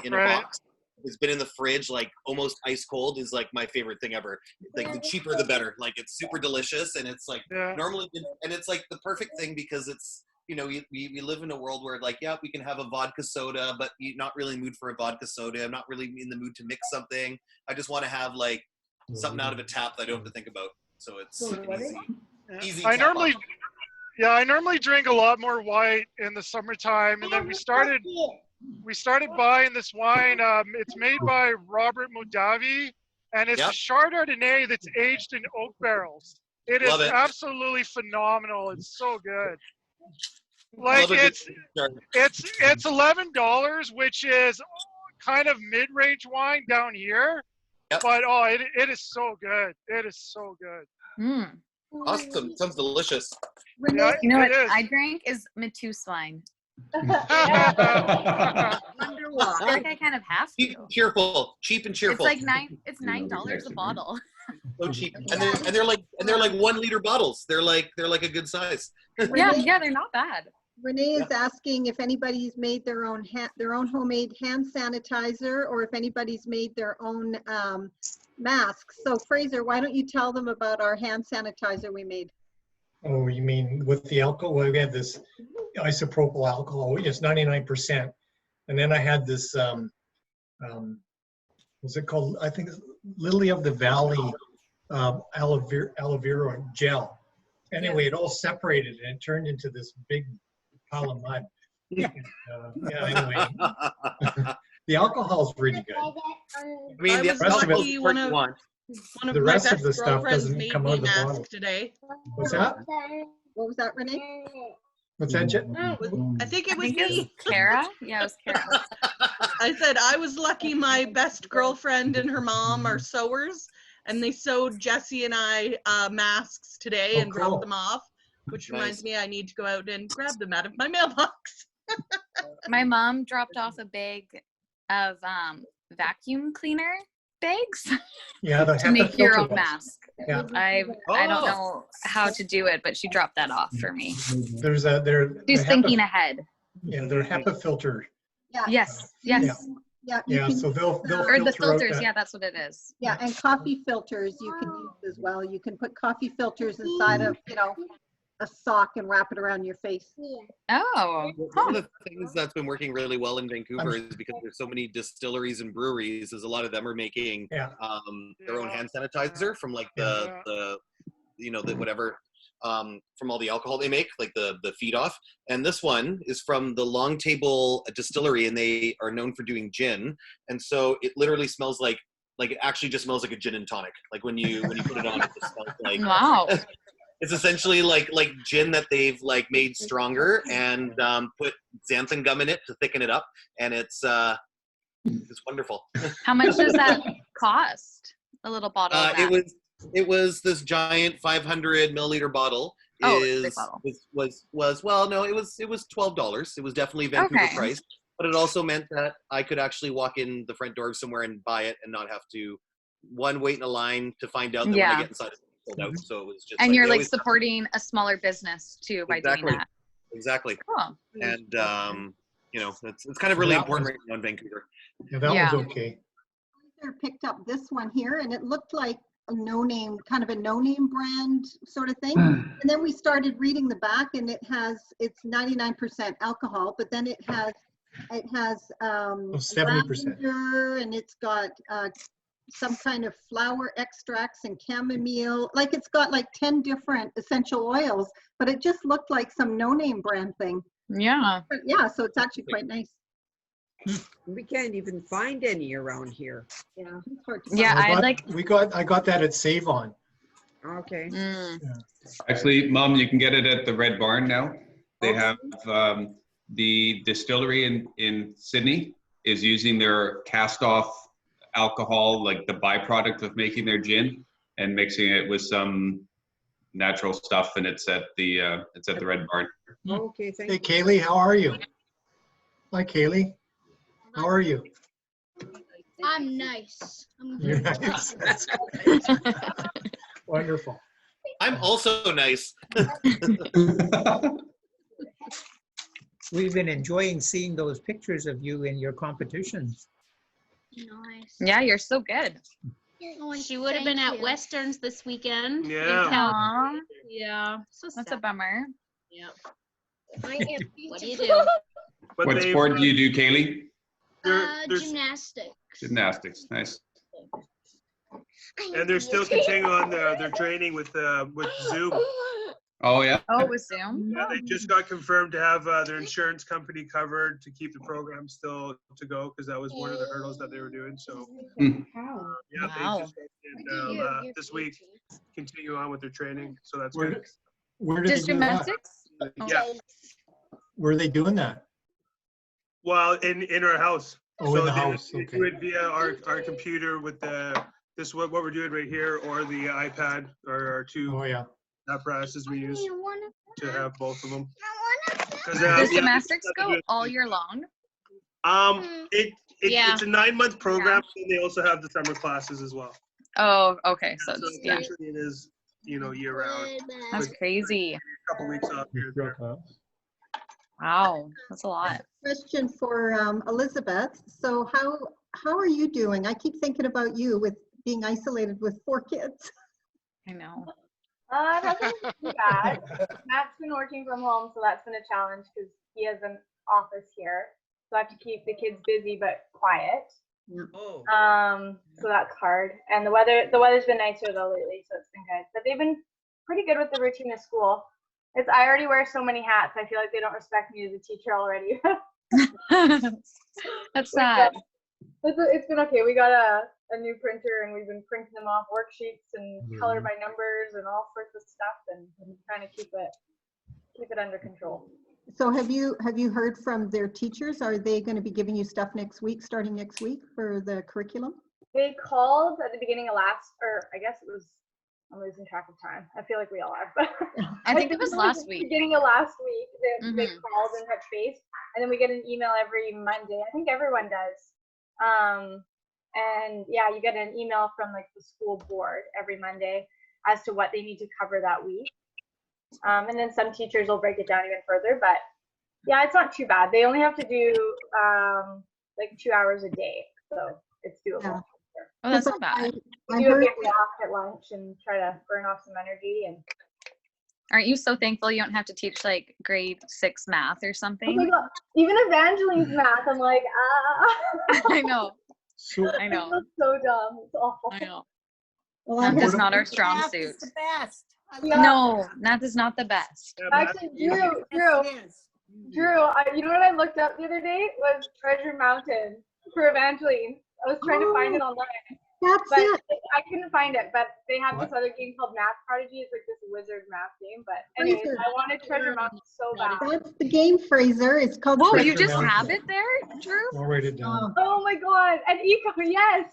in a box. It's been in the fridge, like almost ice cold, is like my favorite thing ever. Like the cheaper the better. Like it's super delicious, and it's like normally, and it's like the perfect thing because it's, you know, we live in a world where like, yeah, we can have a vodka soda, but you're not really in the mood for a vodka soda. I'm not really in the mood to mix something. I just want to have like something out of a tap that I don't have to think about. So it's easy. I normally drink a lot more white in the summertime, and then we started buying this wine. It's made by Robert Mondavi, and it's a Chardonnay that's aged in oak barrels. It is absolutely phenomenal. It's so good. Like it's $11, which is kind of mid-range wine down here. But it is so good. It is so good. Awesome. Sounds delicious. You know what I drank is Matusswein. I feel like I kind of have to. Cheap and cheerful. Cheap and cheerful. It's like $9 a bottle. So cheap, and they're like 1 liter bottles. They're like a good size. Yeah, they're not bad. Renee is asking if anybody's made their own homemade hand sanitizer, or if anybody's made their own masks. So Fraser, why don't you tell them about our hand sanitizer we made? Oh, you mean with the alcohol? Well, we had this isopropyl alcohol. It's 99%. And then I had this, what's it called? I think it's Lily of the Valley aloe vera gel. Anyway, it all separated and it turned into this big pile of mud. Anyway. The alcohol's really good. I mean, the rest of it, one of the my rest of best the stuff girlfriends doesn't made come me out a of the mask bottle. today. What's that? What was that, Renee? What's that, Jen? I think it was me. Kara? Yeah, it was Kara. I said I was lucky my best girlfriend and her mom are sewers, and they sewed Jesse and I masks today and dropped them off, which reminds me I need to go out and grab them out of my mailbox. My mom dropped off a bag of vacuum cleaner bags to make your own mask. Yeah. I don't know how to do it, but she dropped that off for me. She's thinking ahead. Yeah, they're HEPA filter. Yeah. Yes. Yeah, so they'll or the filter out filters. that. Yeah, that's what it is. Yeah, and coffee filters you can use as well. You can put coffee filters inside of, a sock and wrap it around your face. Oh. One of the things that's been working really well in Vancouver is because there's so many distilleries and breweries, is a lot of them are making their own hand sanitizer from like the whatever, from all the alcohol they make, like the feed off. And this one is from the Long Table Distillery, and they are known for doing gin. And so it literally smells like it actually just smells like a gin and tonic. Like when you put it on, it just smells like wow. It's essentially like gin that they've like made stronger and put xanthan gum in it to thicken it up, and it's wonderful. How much does that cost? A little bottle. Of that? It was this giant 500 milliliter bottle. Big bottle. It was $12. It was definitely Vancouver price, but it also meant that I could actually walk in the front door of somewhere and buy it and not have to wait in a line to find out that when I get inside it's sold out. So it was just. And you're like supporting a smaller business too by doing that. Exactly. Cool. And it's kind of really important right now in Vancouver. Yeah, that was okay. I picked up this one here, and it looked like a no-name brand sort of thing. And then we started reading the back, and it's 99% alcohol, but then it has 70%, lavender, and it's got some kind of flower extracts and chamomile. Like it's got like 10 different essential oils, but it just looked like some no-name brand thing. Yeah. Yeah, so it's actually quite nice. We can't even find any around here. Yeah, it's hard to yeah, I got that at Save On. Okay. Actually, Mom, you can get it at the Red Barn now. They have the distillery in Sydney is using their cast off alcohol, like the byproduct of making their gin, and mixing it with some natural stuff, and it's at the Red Barn. Okay, thank Hey, you. Kaylee, how are you? Hi, Kaylee. How are you? I'm nice. You're nice. That's great. Wonderful. I'm also nice. We've been enjoying seeing those pictures of you in your competitions. Nice. Yeah, you're so good. She would have been at Westerns this weekend. in Yeah. Calgary. Yeah. So That's sad. a bummer. Yep. What do you do? But What they've, sport do you do, Kaylee? there's- Gymnastics. Gymnastics. Nice. and they're still continuing on their training with Zoom. Oh yeah. Oh, with Zoom? Yeah, they just got confirmed to have their insurance company covered to keep the program still to go, because that was one of the hurdles that they were doing. So yeah, Wow. they just and, this week continue on with their training. So that's Where, good. where did Just they do that? gymnastics? Yeah. Where are they doing that? Well, in our house. Oh, in the they house, would do it via our computer with this what we're doing right here, or the iPad, or our two Oh, yeah. apparatuses we use to have both of them. Does gymnastics go all year long? It's a 9-month program, and they also have the summer classes as well. Oh, okay. So, So yeah. essentially it is, year round. That's crazy. A couple weeks off here and there. Wow, that's a lot. Question for Elizabeth. So how are you doing? I keep thinking about you with being isolated with 4 kids. I know. It hasn't been too bad. Matt's been working from home, so that's been a challenge because he has an office here. So I have to keep the kids busy but quiet. Oh. So that's hard. And the weather's been nicer though lately, so it's been good. But they've been pretty good with the routine of school. I already wear so many hats. I feel like they don't respect me as a teacher already. That's sad. It's been okay. We got a new printer and we've been printing them off worksheets and color by numbers and all sorts of stuff, and trying to keep it under control. So have you heard from their teachers? Are they going to be giving you stuff starting next week for the curriculum? They called at the beginning of I'm losing track of time. I feel like we all are. But I think it was last week. Beginning of last week, they called and touched base, and then we get an email every Monday. I think everyone does. And yeah, you get an email from like the school board every Monday as to what they need to cover that week. And then some teachers will break it down even further, but yeah, it's not too bad. They only have to do like 2 hours a day, so it's doable. Yeah. Oh, that's not bad. We do a bit off at lunch and try to burn off some energy. And aren't you so thankful you don't have to teach like grade 6 math or something? oh my God, even Evangeline's math, I'm like, I know. I know. It's so dumb. It's awful. I know. Well, Math is not our strong Math suit. is the best. No, math is not the best. Actually, Drew, you know what I looked up the other day was Treasure Mountain for Evangeline. I was trying to find it online. That's it. I couldn't find it, but they have What? this other game called Math Prodigy. It's like this wizard math game. But anyways, Fraser. I wanted Treasure Mountain so bad. That's the game, Fraser. It's called Whoa, Treasure you just Mountain. have it there, Drew? I'll write it down. Oh my God. And Eco, yes.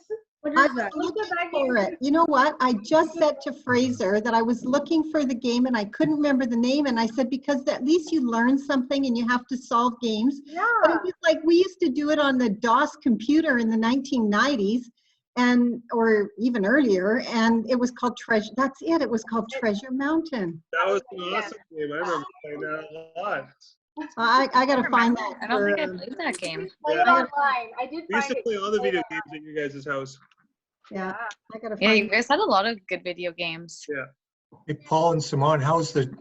I was looking for it. You know what? I just said to Fraser that I was looking for the game and I couldn't remember the name. And I said, because at least you learn something and you have to solve games. Yeah. But it was like we used to do it on the DOS computer in the 1990s or even earlier. And it was called Treasure. That's it. It was called Treasure Mountain. That was an awesome game. I remember playing that a lot. I got to find that. I don't think I played that game. Play it online. I did We used find to it. play all the video games at your guys' house. Yeah, I got to Yeah, find you guys had a lot of good video games. Yeah. Hey, Paul and Simone, how's the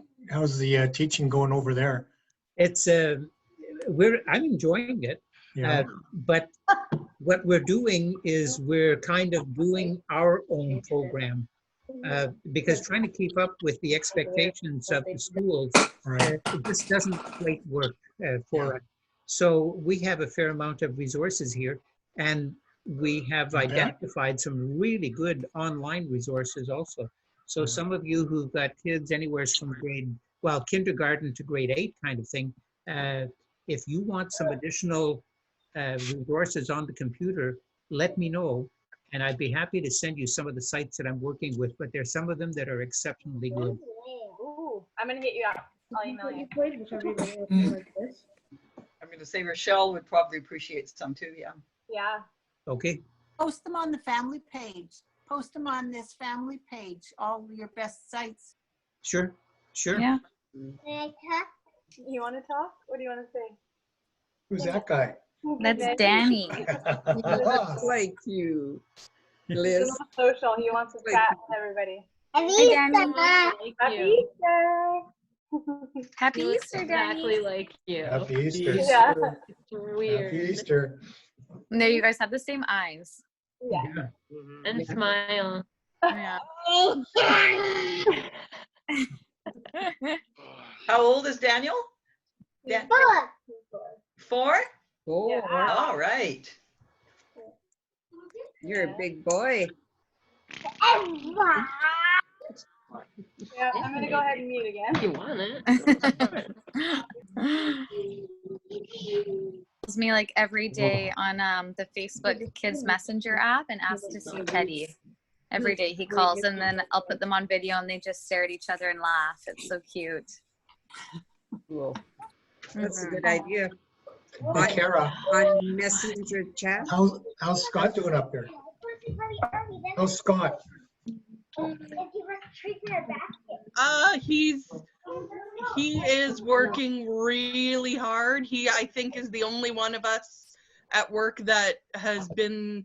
teaching going over there? It's I'm enjoying it. Yeah. But what we're doing is we're kind of doing our own program because trying to keep up with the expectations of the schools, Right. it just doesn't quite work for us. So we have a fair amount of resources here, and we have identified some really good online resources also. So some of you who've got kids anywhere from kindergarten to grade 8 kind of thing, if you want some additional resources on the computer, let me know. And I'd be happy to send you some of the sites that I'm working with, but there's some of them that are exceptionally good. Ooh, I'm gonna hit you up. I'll email you. I'm going to say Rochelle would probably appreciate some too, yeah. Yeah. Okay. Post them on the family page. Post them on this family page, all your best sites. Sure. Yeah. You want to talk? What do you want to say? Who's that guy? That's Danny. Like you, He's Liz. on social. He wants to chat with everybody. Hi, Danny. Happy Easter. Happy He looks Easter, Danny. exactly like you. Happy Easter. Yeah. It's weird. Happy Easter. No, you guys have the same eyes. Yeah. And smile. Yeah. How old is Daniel? Dan- 4? 4. Yeah. All right. You're a big boy. Yeah, I'm gonna go ahead and mute again. You want it. Calls me like every day on the Facebook Kids Messenger app and asks to see Teddy. Every day he calls, and then I'll put them on video and they just stare at each other and laugh. It's so cute. Cool. That's a good idea. Hey, Kara, On Messenger chat. how's Scott doing up there? How's Scott? He is working really hard. He, I think, is the only one of us at work that has been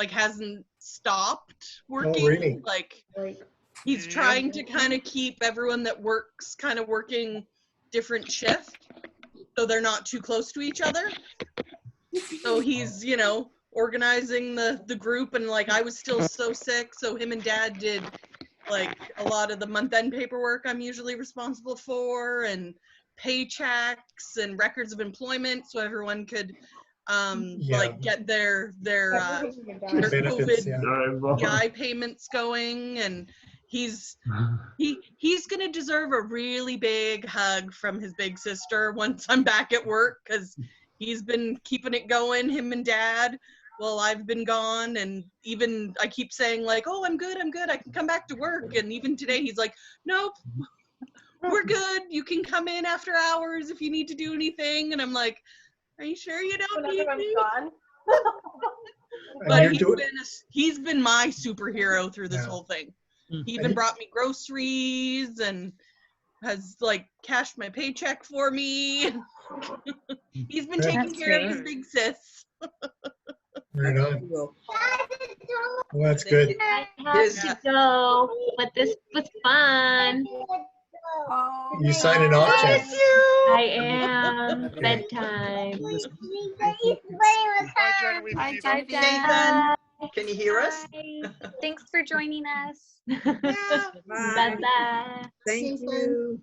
hasn't stopped working. Oh, really? Like he's trying to kind of keep everyone that works kind of working different shift so they're not too close to each other. So he's, organizing the group, and I was still so sick, so him and Dad did a lot of the month-end paperwork I'm usually responsible for, and paychecks and records of employment, so everyone could get their benefits, COVID PI payments going. And he's gonna deserve a really big hug from his big sister once I'm back at work, because he's been keeping it going, him and Dad, while I've been gone. And even I keep saying oh, I'm good, I can come back to work. And even today he's like, nope, we're good, you can come in after hours if you need to do anything. And I'm like, are you sure you don't need me? But he's been my superhero through this whole thing. He even brought me groceries and has cashed my paycheck for me. He's been taking care of his big sis. Right on. Well, that's good. I have to go, but this was fun. You signing off, Jen? I am. Bedtime. Bye, Nathan, can you hear us? Thanks for joining us. Bye-bye. Thank you.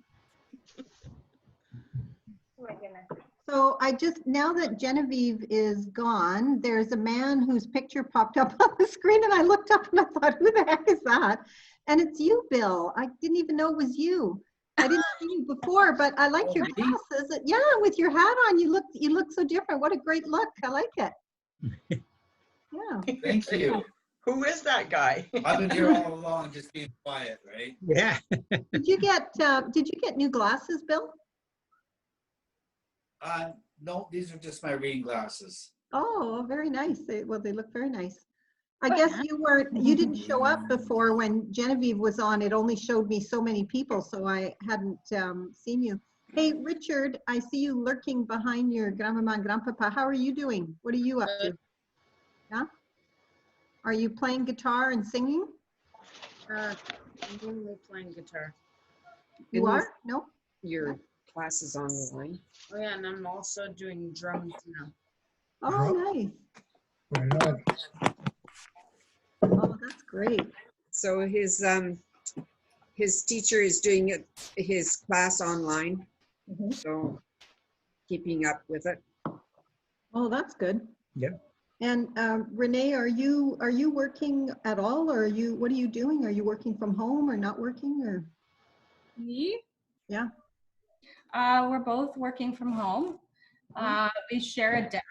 Oh my goodness. So now that Genevieve is gone, there's a man whose picture popped up on the screen, and I looked up and I thought, who the heck is that? And it's you, Bill. I didn't even know it was you. I didn't see you before, but I like your glasses. Yeah, with your hat on, you look so different. What a great look. I like it. Yeah. Thank you. Who is that guy? I've been here all along, just being quiet, right? Yeah. Did you get new glasses, Bill? No, these are just my reading glasses. Oh, very nice. They look very nice. I guess you didn't show up before when Genevieve was on. It only showed me so many people, so I hadn't seen you. Hey, Richard, I see you lurking behind your grandmama and grandpapa. How are you doing? What are you up to? Yeah? Are you playing guitar and singing? I'm normally playing guitar. You are? No? Your classes online. Oh yeah, and I'm also doing drums now. Oh, nice. Right on. Oh, that's great. So his teacher is doing his class online. So keeping up with it. Oh, that's good. Yeah. And Renee, are you working at all, or what are you doing? Are you working from home or not working, or? Me? Yeah. We're both working from home. We share a desk.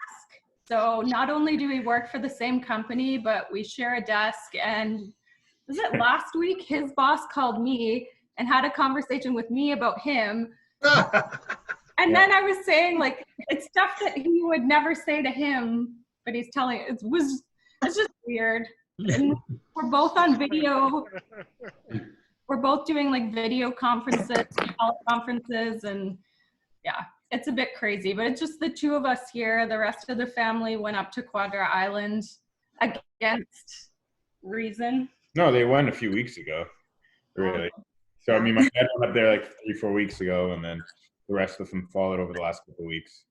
So not only do we work for the same company, but we share a desk. And was it last week, his boss called me and had a conversation with me about him. And then I was saying, like, it's stuff that he would never say to him, but he's telling, it's just weird. And we're both on video. We're both doing like video conferences, teleconferences, and yeah, it's a bit crazy, but it's just the two of us here. The rest of the family went up to Quadra Island against reason. No, they went a few weeks ago, really. So, I mean, my dad went up there like 3-4 weeks ago, and then the rest of them followed over the last couple of weeks.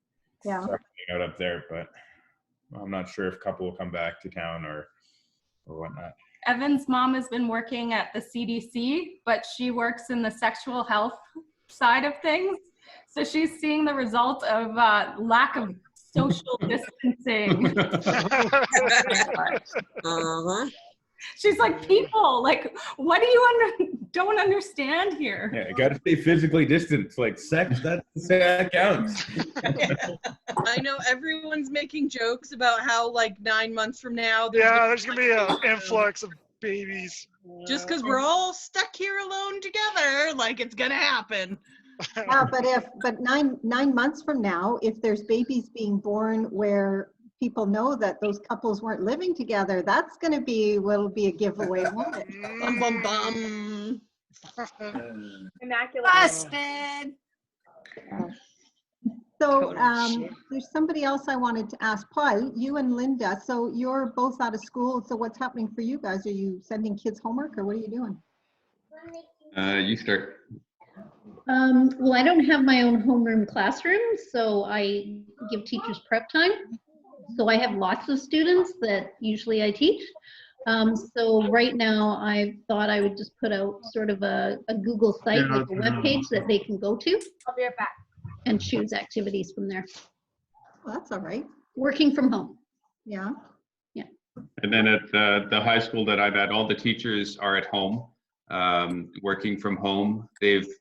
Yeah. So I'm out up there, but I'm not sure if a couple will come back to town or whatnot. Evan's mom has been working at the CDC, but she works in the sexual health side of things. So she's seeing the result of lack of social distancing. She's like, people, like, what do you don't understand here? Yeah, got to stay physically distant. Like sex, that counts. I know everyone's making jokes about how like 9 months from now. There's gonna be an influx of babies. Just because we're all stuck here alone together, like it's gonna happen. Yeah, but 9 months from now, if there's babies being born where people know that those couples weren't living together, that's going to be, will be a giveaway, won't it? Bum, bum, bum. Immaculate. Busted. So there's somebody else I wanted to ask. Paul, you and Linda, so you're both out of school. So what's happening for you guys? Are you sending kids homework, or what are you doing? You start. Well, I don't have my own homeroom classroom, so I give teachers prep time. So I have lots of students that usually I teach. So right now I thought I would just put out sort of a Google site, like a web page that they can go to. I'll be right back. And choose activities from there. Well, that's all right. Working from home. Yeah. Yeah. And then at the high school that I'm at, all the teachers are at home, working from home.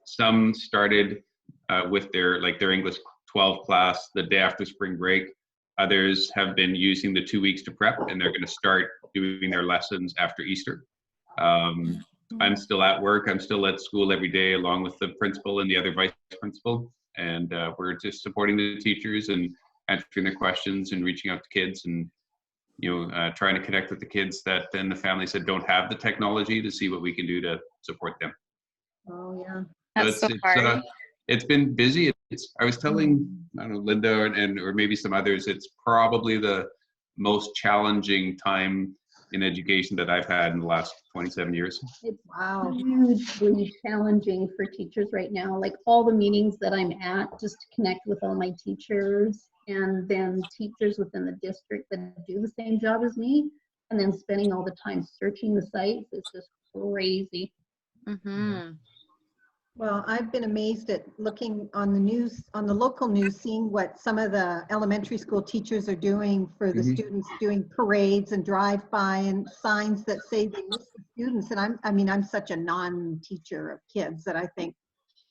Some started with their English 12 class the day after spring break. Others have been using the 2 weeks to prep, and they're going to start doing their lessons after Easter. I'm still at work. I'm still at school every day, along with the principal and the other vice principal. And we're just supporting the teachers and answering their questions and reaching out to kids and, trying to connect with the kids that then the families that don't have the technology to see what we can do to support them. Oh, yeah. That's so hard. It's been busy. I was telling, I don't know, Linda or maybe some others, it's probably the most challenging time in education that I've had in the last 27 years. It's hugely challenging for teachers right now. Like all the meetings that I'm at, just to connect with all my teachers and then teachers within the district that do the same job as me, and then spending all the time searching the sites. It's just crazy. Mm-hmm. Well, I've been amazed at looking on the news, on the local news, seeing what some of the elementary school teachers are doing for the students, doing parades and drive-by and signs that say they miss the students. And I'm such a non-teacher of kids that I think,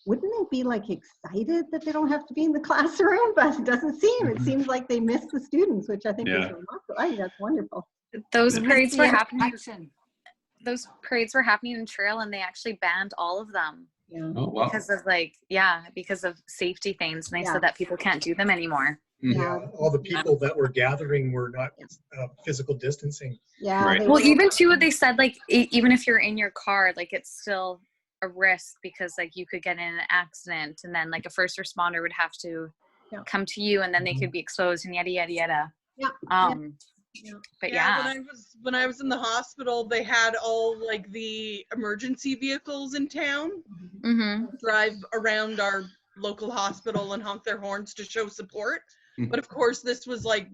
wouldn't they be like excited that they don't have to be in the classroom? But it doesn't seem. It seems like they miss the students, which I think is remarkable. I think that's wonderful. Those parades were happening. Those parades were happening in Trail, and they actually banned all of them. Yeah. Oh, wow. Because of safety things, and they said that people can't do them anymore. Yeah, all the people that were gathering were not physical distancing. Yeah. Right. Well, even too, they said like even if you're in your car, like it's still a risk because like you could get in an accident, and then like a first responder would have to come to you, and then they could be exposed and yada yada yada. Yeah. But when I was in the hospital, they had all like the emergency vehicles in town drive around our local hospital and honk their horns to show support. But of course, this was like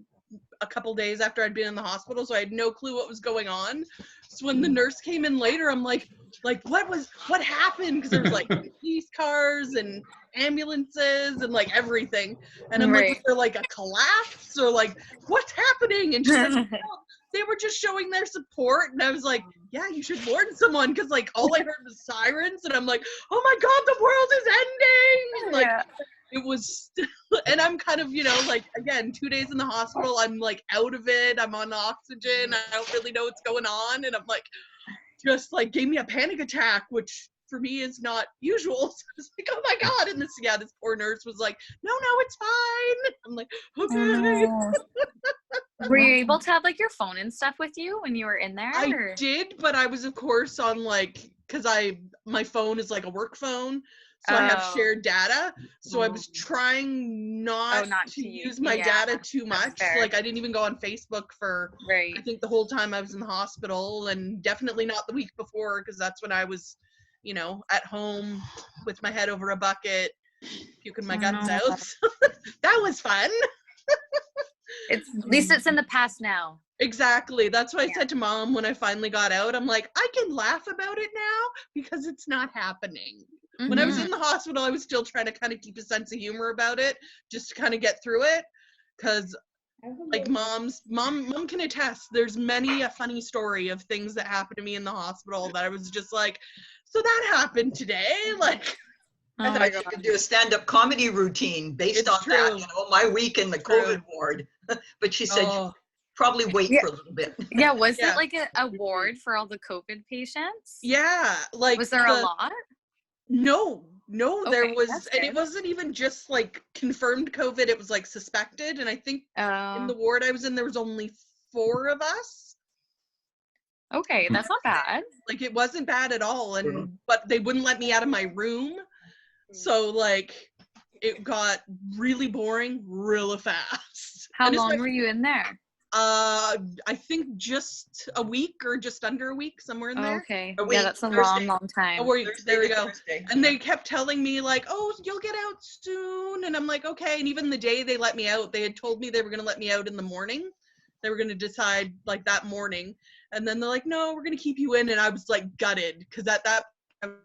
a couple days after I'd been in the hospital, so I had no clue what was going on. So when the nurse came in later, I'm like what happened? Because there was like police cars and ambulances and like everything. And I'm like, is there like a collapse or like what's happening? And she's like, no, they were just showing their support. And I was like, yeah, you should warn someone, because like all I heard was sirens, and I'm like, oh my God, the world is ending. And, like it was, and I'm kind of, you know, like, again, 2 days in the hospital, I'm like out of it, I'm on oxygen, I don't really know what's going on, and I'm like, just like gave me a panic attack, which for me is not usual. So I was like, oh my God. And this poor nurse was like, no, it's fine. I'm like, okay. Were you able to have like your phone and stuff with you when you were in there? I did, but I was of course on like, because my phone is like a work phone, so I have shared data. So I was trying not to use my data too much. Like I didn't even go on Facebook for I think the whole time I was in the hospital, and definitely not the week before, because that's when I was, you know, at home with my head over a bucket, puking my guts out. That was fun. At least it's in the past now. Exactly. That's what I said to Mom when I finally got out. I'm like, I can laugh about it now because it's not happening. When I was in the hospital, I was still trying to kind of keep a sense of humor about it, just to kind of get through it. Because like mom can attest, there's many a funny story of things that happened to me in the hospital that I was just like, so that happened today? Like, I thought you could do a stand-up comedy routine based on that, you know, my week in the COVID ward. But she said you probably wait for a little bit. Yeah, was it like a ward for all the COVID patients? Yeah, like was there a lot? No, there Okay, was, that's and good. it wasn't even just like confirmed COVID, it was like suspected, and I think in the ward I was in, there was only 4 of us. Okay, that's not bad. Like it wasn't bad at all, and but they wouldn't let me out of my room, so like it got really boring really fast. How long were you in there? I think just a week or just under a week, somewhere in there. Okay. A week, Yeah, that's a Thursday. long time. A week, there we go. And they kept telling me like, oh, you'll get out soon. And I'm like, okay. And even the day they let me out, they had told me they were going to let me out in the morning. They were going to decide like that morning. And then they're like, no, we're going to keep you in. And I was like gutted, because at that point,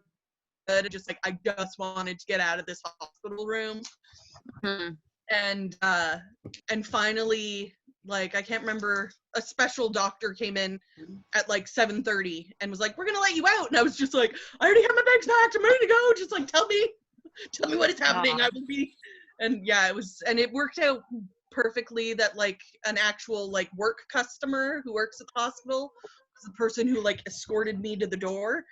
I just wanted to get out of this hospital room. And finally, like, I can't remember, a special doctor came in at like 7:30 and was like, we're gonna let you out. And I was just like, I already have my bags packed, I'm ready to go. Just like, tell me what is happening. I will be. And yeah, it worked out perfectly that like an actual like work customer who works at the hospital was the person who like escorted me to the door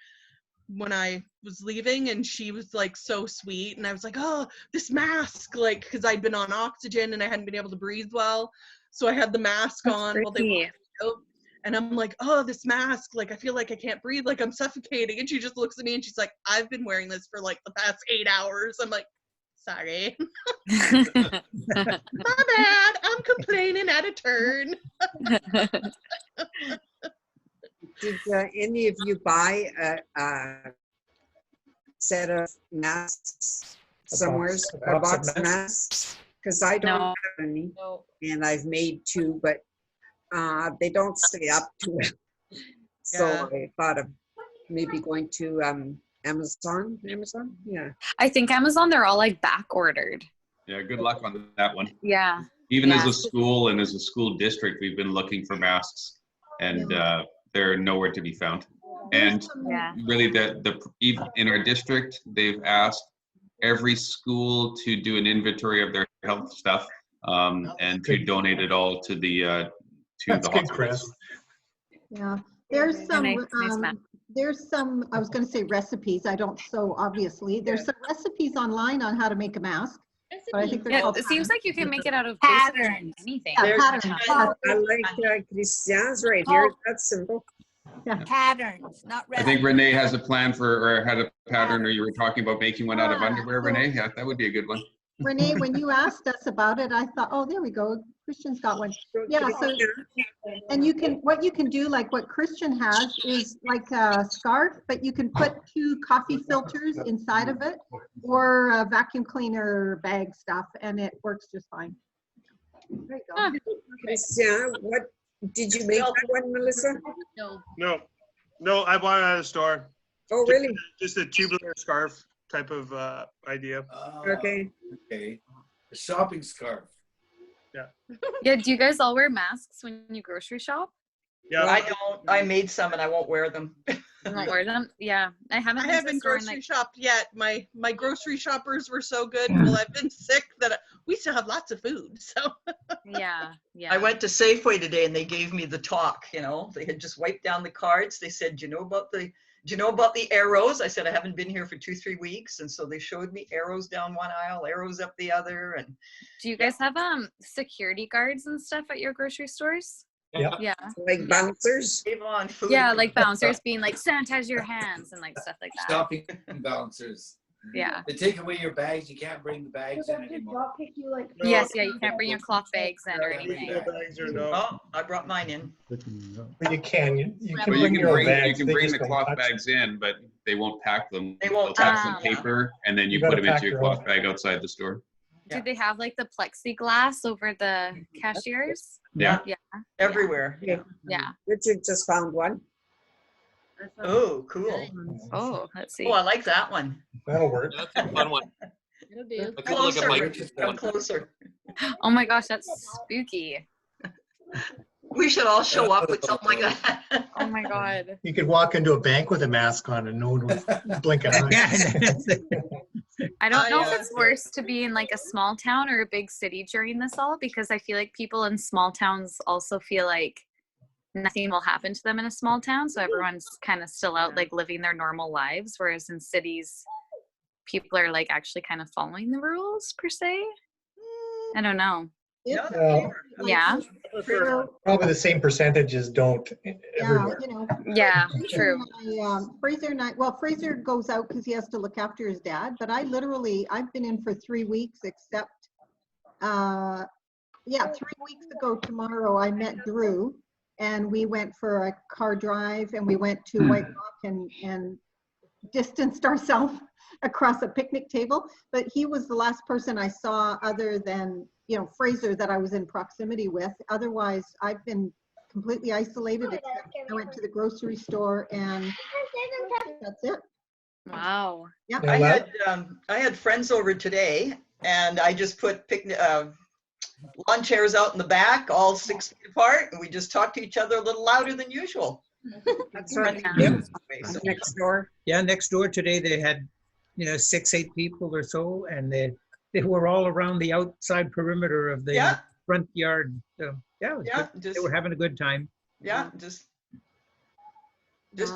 when I was leaving, and she was like so sweet. And I was like, oh, this mask, like, because I'd been on oxygen and I hadn't been able to breathe well. So I had the mask on while they were out, and I'm like, oh, this mask, like, I feel like I can't breathe, like I'm suffocating. And she just looks at me and she's like, I've been wearing this for like the past 8 hours. I'm like, sorry. My bad, I'm complaining out of turn. Did any of you buy a set of masks somewhere? A box of masks? Because I don't have any, and I've made 2, but they don't stay up to it. So I thought of maybe going to Amazon. Yeah. I think Amazon, they're all like back ordered. Yeah, good luck on that one. Yeah. Even as a school and as a school district, we've been looking for masks, and they're nowhere to be found. And really, in our district, they've asked every school to do an inventory of their health stuff, and to donate it all to the hospitals. Yeah, there's some I was going to say recipes. I don't sew, obviously. There's some recipes online on how to make a mask. But I think they're called it seems like you can make it out of patterns. Anything. Yeah, patterns. I like Christian's right here. That's simple. Yeah. Patterns, not I think Renee has a plan or had a pattern, or you were talking about making one out of underwear, Renee. Yeah, that would be a good one. Renee, when you asked us about it, I thought, oh, there we go. Christian's got one. Yeah, so, and what you can do, like what Christian has, is like a scarf, but you can put 2 coffee filters inside of it, or a vacuum cleaner bag stuff, and it works just fine. There you go. Christian, what did you make that one, Melissa? No, I bought it at a store. Oh, really? Just a tubular scarf type of idea. Okay. Okay. A shopping scarf. Yeah. Yeah, do you guys all wear masks when you grocery shop? Yeah. I don't. I made some and I won't wear them. You won't wear them? Yeah, I haven't. I been to the haven't store in, grocery like, shopped yet. My grocery shoppers were so good. Well, I've been sick that we still have lots of food. So yeah, yeah. I went to Safeway today and they gave me the talk, you know, they had just wiped down the cards. They said, do you know about the arrows? I said, I haven't been here for 2-3 weeks. And so they showed me arrows down one aisle, arrows up the other. And Do you guys have security guards and stuff at your grocery stores? Yep. Yeah. Like bouncers? on food. Yeah, like bouncers being like, sanitize your hands and like stuff like that. Shopping bouncers. Yeah. They take away your bags. You can't bring the bags in anymore. Yes, yeah, you can't bring your cloth bags in or anything. Oh, I brought mine in. But you can, you can Well, you bring can your own bring, bags. you can they bring just the don't cloth touch bags in, but they won't pack them. They won't They'll pack pack some them. paper and then you gotta put them pack into your your own. cloth bag outside the store. Do they have like the plexiglass over the cashiers? Yeah. Yeah. Everywhere. Yeah. Yeah. Richard just found one. Oh, cool. Oh, let's see. Oh, I like that one. That'll work. That's a fun one. It'll do. I could look at Closer, my. Richard, come closer. Oh my gosh, that's spooky. We should all show up with something like that. Oh my god. You could walk into a bank with a mask on and no one would blink an eye. I don't know if I, it's worse to be in like a small town or a big city during this all, because I feel like people in small towns also feel like nothing will happen to them in a small town. So everyone's kind of still out like living their normal lives. Whereas in cities, people are like actually kind of following the rules per se. I don't know. Well, Yeah. probably the same percentages don't everywhere. You know. Yeah, Fraser true. and Fraser and I, well, Fraser goes out because he has to look after his dad, but I've been in for 3 weeks except, 3 weeks ago tomorrow, I met Drew and we went for a car drive and we went to White Rock and distanced ourselves across a picnic table. But he was the last person I saw other than, you know, Fraser that I was in proximity with. Otherwise, I've been completely isolated, except I went to the grocery store and that's it. Wow. Yeah. I had friends over today and I just put lawn chairs out in the back, all 6 feet apart, and we just talked to each other a little louder than usual. That's right. Yeah. Next door. Yeah, next door today they had, 6-8 people or so, and they were all around the outside perimeter of the front yard. So yeah, it was good. They were having a good time. Yeah, just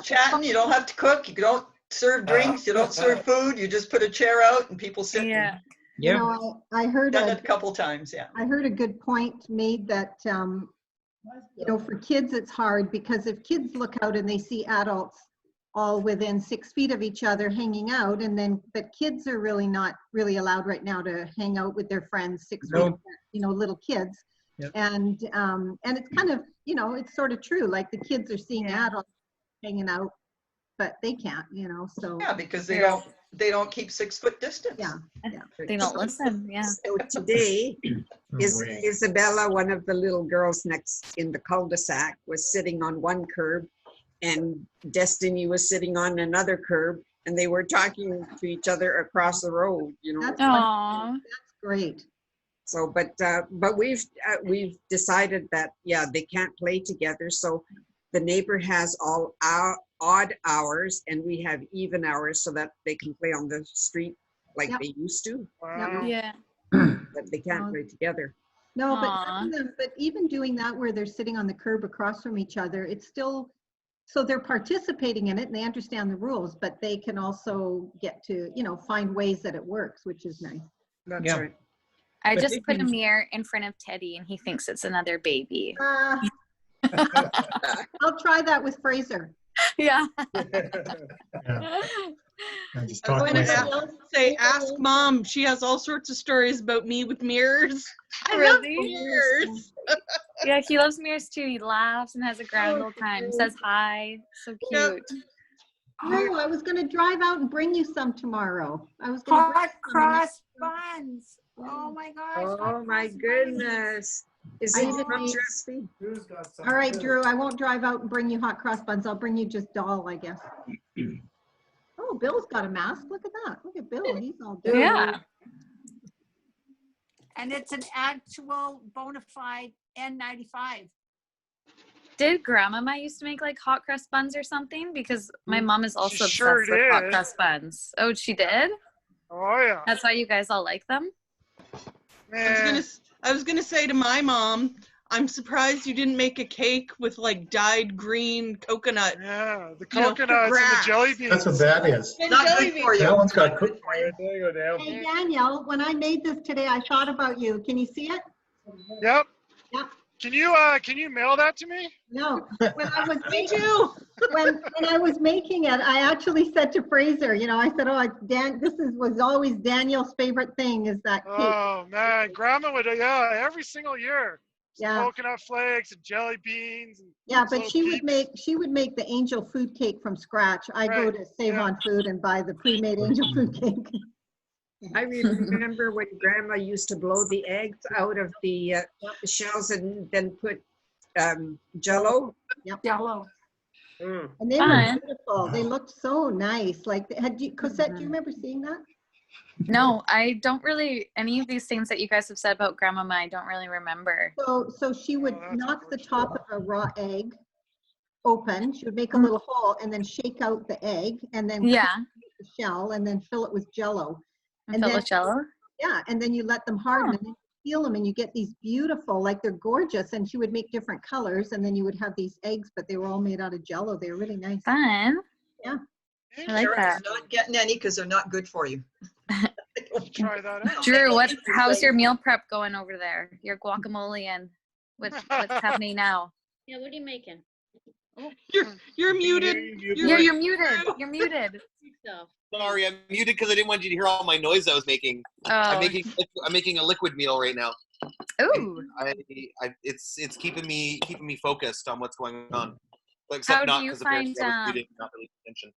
chatting. You don't have to cook. You don't serve drinks. You don't serve food. You just put a chair out and people sit. Yeah. You know, I heard done it a couple times. Yeah. I heard a good point made that, for kids, it's hard because if kids look out and they see adults all within 6 feet of each other hanging out, but kids are really not really allowed right now to hang out with their friends 6 feet, little kids. Yep. And it's kind of, it's sort of true. Like the kids are seeing adults hanging out, but they can't, so. Yeah, because they don't keep 6 foot distance. Yeah. They don't listen. Yeah. So today, Isabella, one of the little girls next in the cul-de-sac, was sitting on one curb and Destiny was sitting on another curb and they were talking to each other across the road, Aww. That's great. So, but we've decided that, they can't play together. So the neighbor has all our odd hours and we have even hours so that they can play on the street like they used to. Yeah. But they can't play together. No, Aw. but even doing that where they're sitting on the curb across from each other, it's still, so they're participating in it and they understand the rules, but they can also get to, find ways that it works, which is nice. That's right. I But just they put a can- mirror in front of Teddy and he thinks it's another baby. I'll try that with Fraser. Yeah. I just I'm talk going to to myself. say, ask mom. She has all sorts of stories about me with mirrors. I love Really? mirrors. Yeah, he loves mirrors too. He laughs and has a grand old time. Says hi. So cute. No, I was gonna drive out and bring you some tomorrow. I was gonna bring Hot cross buns. Oh my gosh. Oh hot my cross buns. goodness. Is I it didn't from eat- recipe? All right, Drew, I won't drive out and bring you hot cross buns. I'll bring you just doll, I guess. Oh, Bill's got a mask. Look at that. Look at Bill. He's all dirty. Yeah. And it's an actual bona fide N95. Did Grandmama used to make like hot crust buns or something? Because my mom is also obsessed sure with hot did. crust buns. Oh, she did? Oh yeah. That's why you guys all like them? I was gonna say to my mom, I'm surprised you didn't make a cake with like dyed green coconut. Yeah, the you know, coconuts and the grass. jelly beans. That's what that is. And Not jelly good for beans. you. That one's got cooked. There you go, Dale. Hey, Danielle, when I made this today, I thought about you. Can you see it? Yep. Yeah. Can you mail that to me? No. When I was Me too. when I was making it, I actually said to Fraser, you know, I said, "Oh, was always Daniel's favorite thing is that cake." Oh man, Grandma would every single year. Yeah. Coconut flakes and jelly beans. And Yeah, but little she peeps. would make the angel food cake from scratch. I go Right, to Save On Food and buy the pre-made angel food cake. I remember when Grandma used to blow the eggs out of the shells and then put Jello. Yep. Jello. And they Fun. were beautiful. They looked so nice. Like, Cosette, do you remember seeing that? No, I don't really, any of these things that you guys have said about Grandmama, I don't really remember. So she would knock the top of a raw egg open. She would make a little hole and then shake out the egg and then Yeah. cut the shell and then fill it with Jello. And fill with Jello? Yeah, and then you let them harden and then you peel them and you get these beautiful, like they're gorgeous. And she would make different colors and then you would have these eggs, but they were all made out of Jello. They were really nice. Fun. Yeah. I like that. Not getting any because they're not good for you. Try that out. Drew, how's your meal prep going over there? Your guacamole and what's happening now? Yeah, what are you making? You're muted. You're muted. You're muted. Sorry, I'm muted because I didn't want you to hear all my noise I was making. I'm making a liquid meal right now. Ooh. It's keeping me focused on what's going on. But How except do not you because apparently find, I was muted, not really paying attention.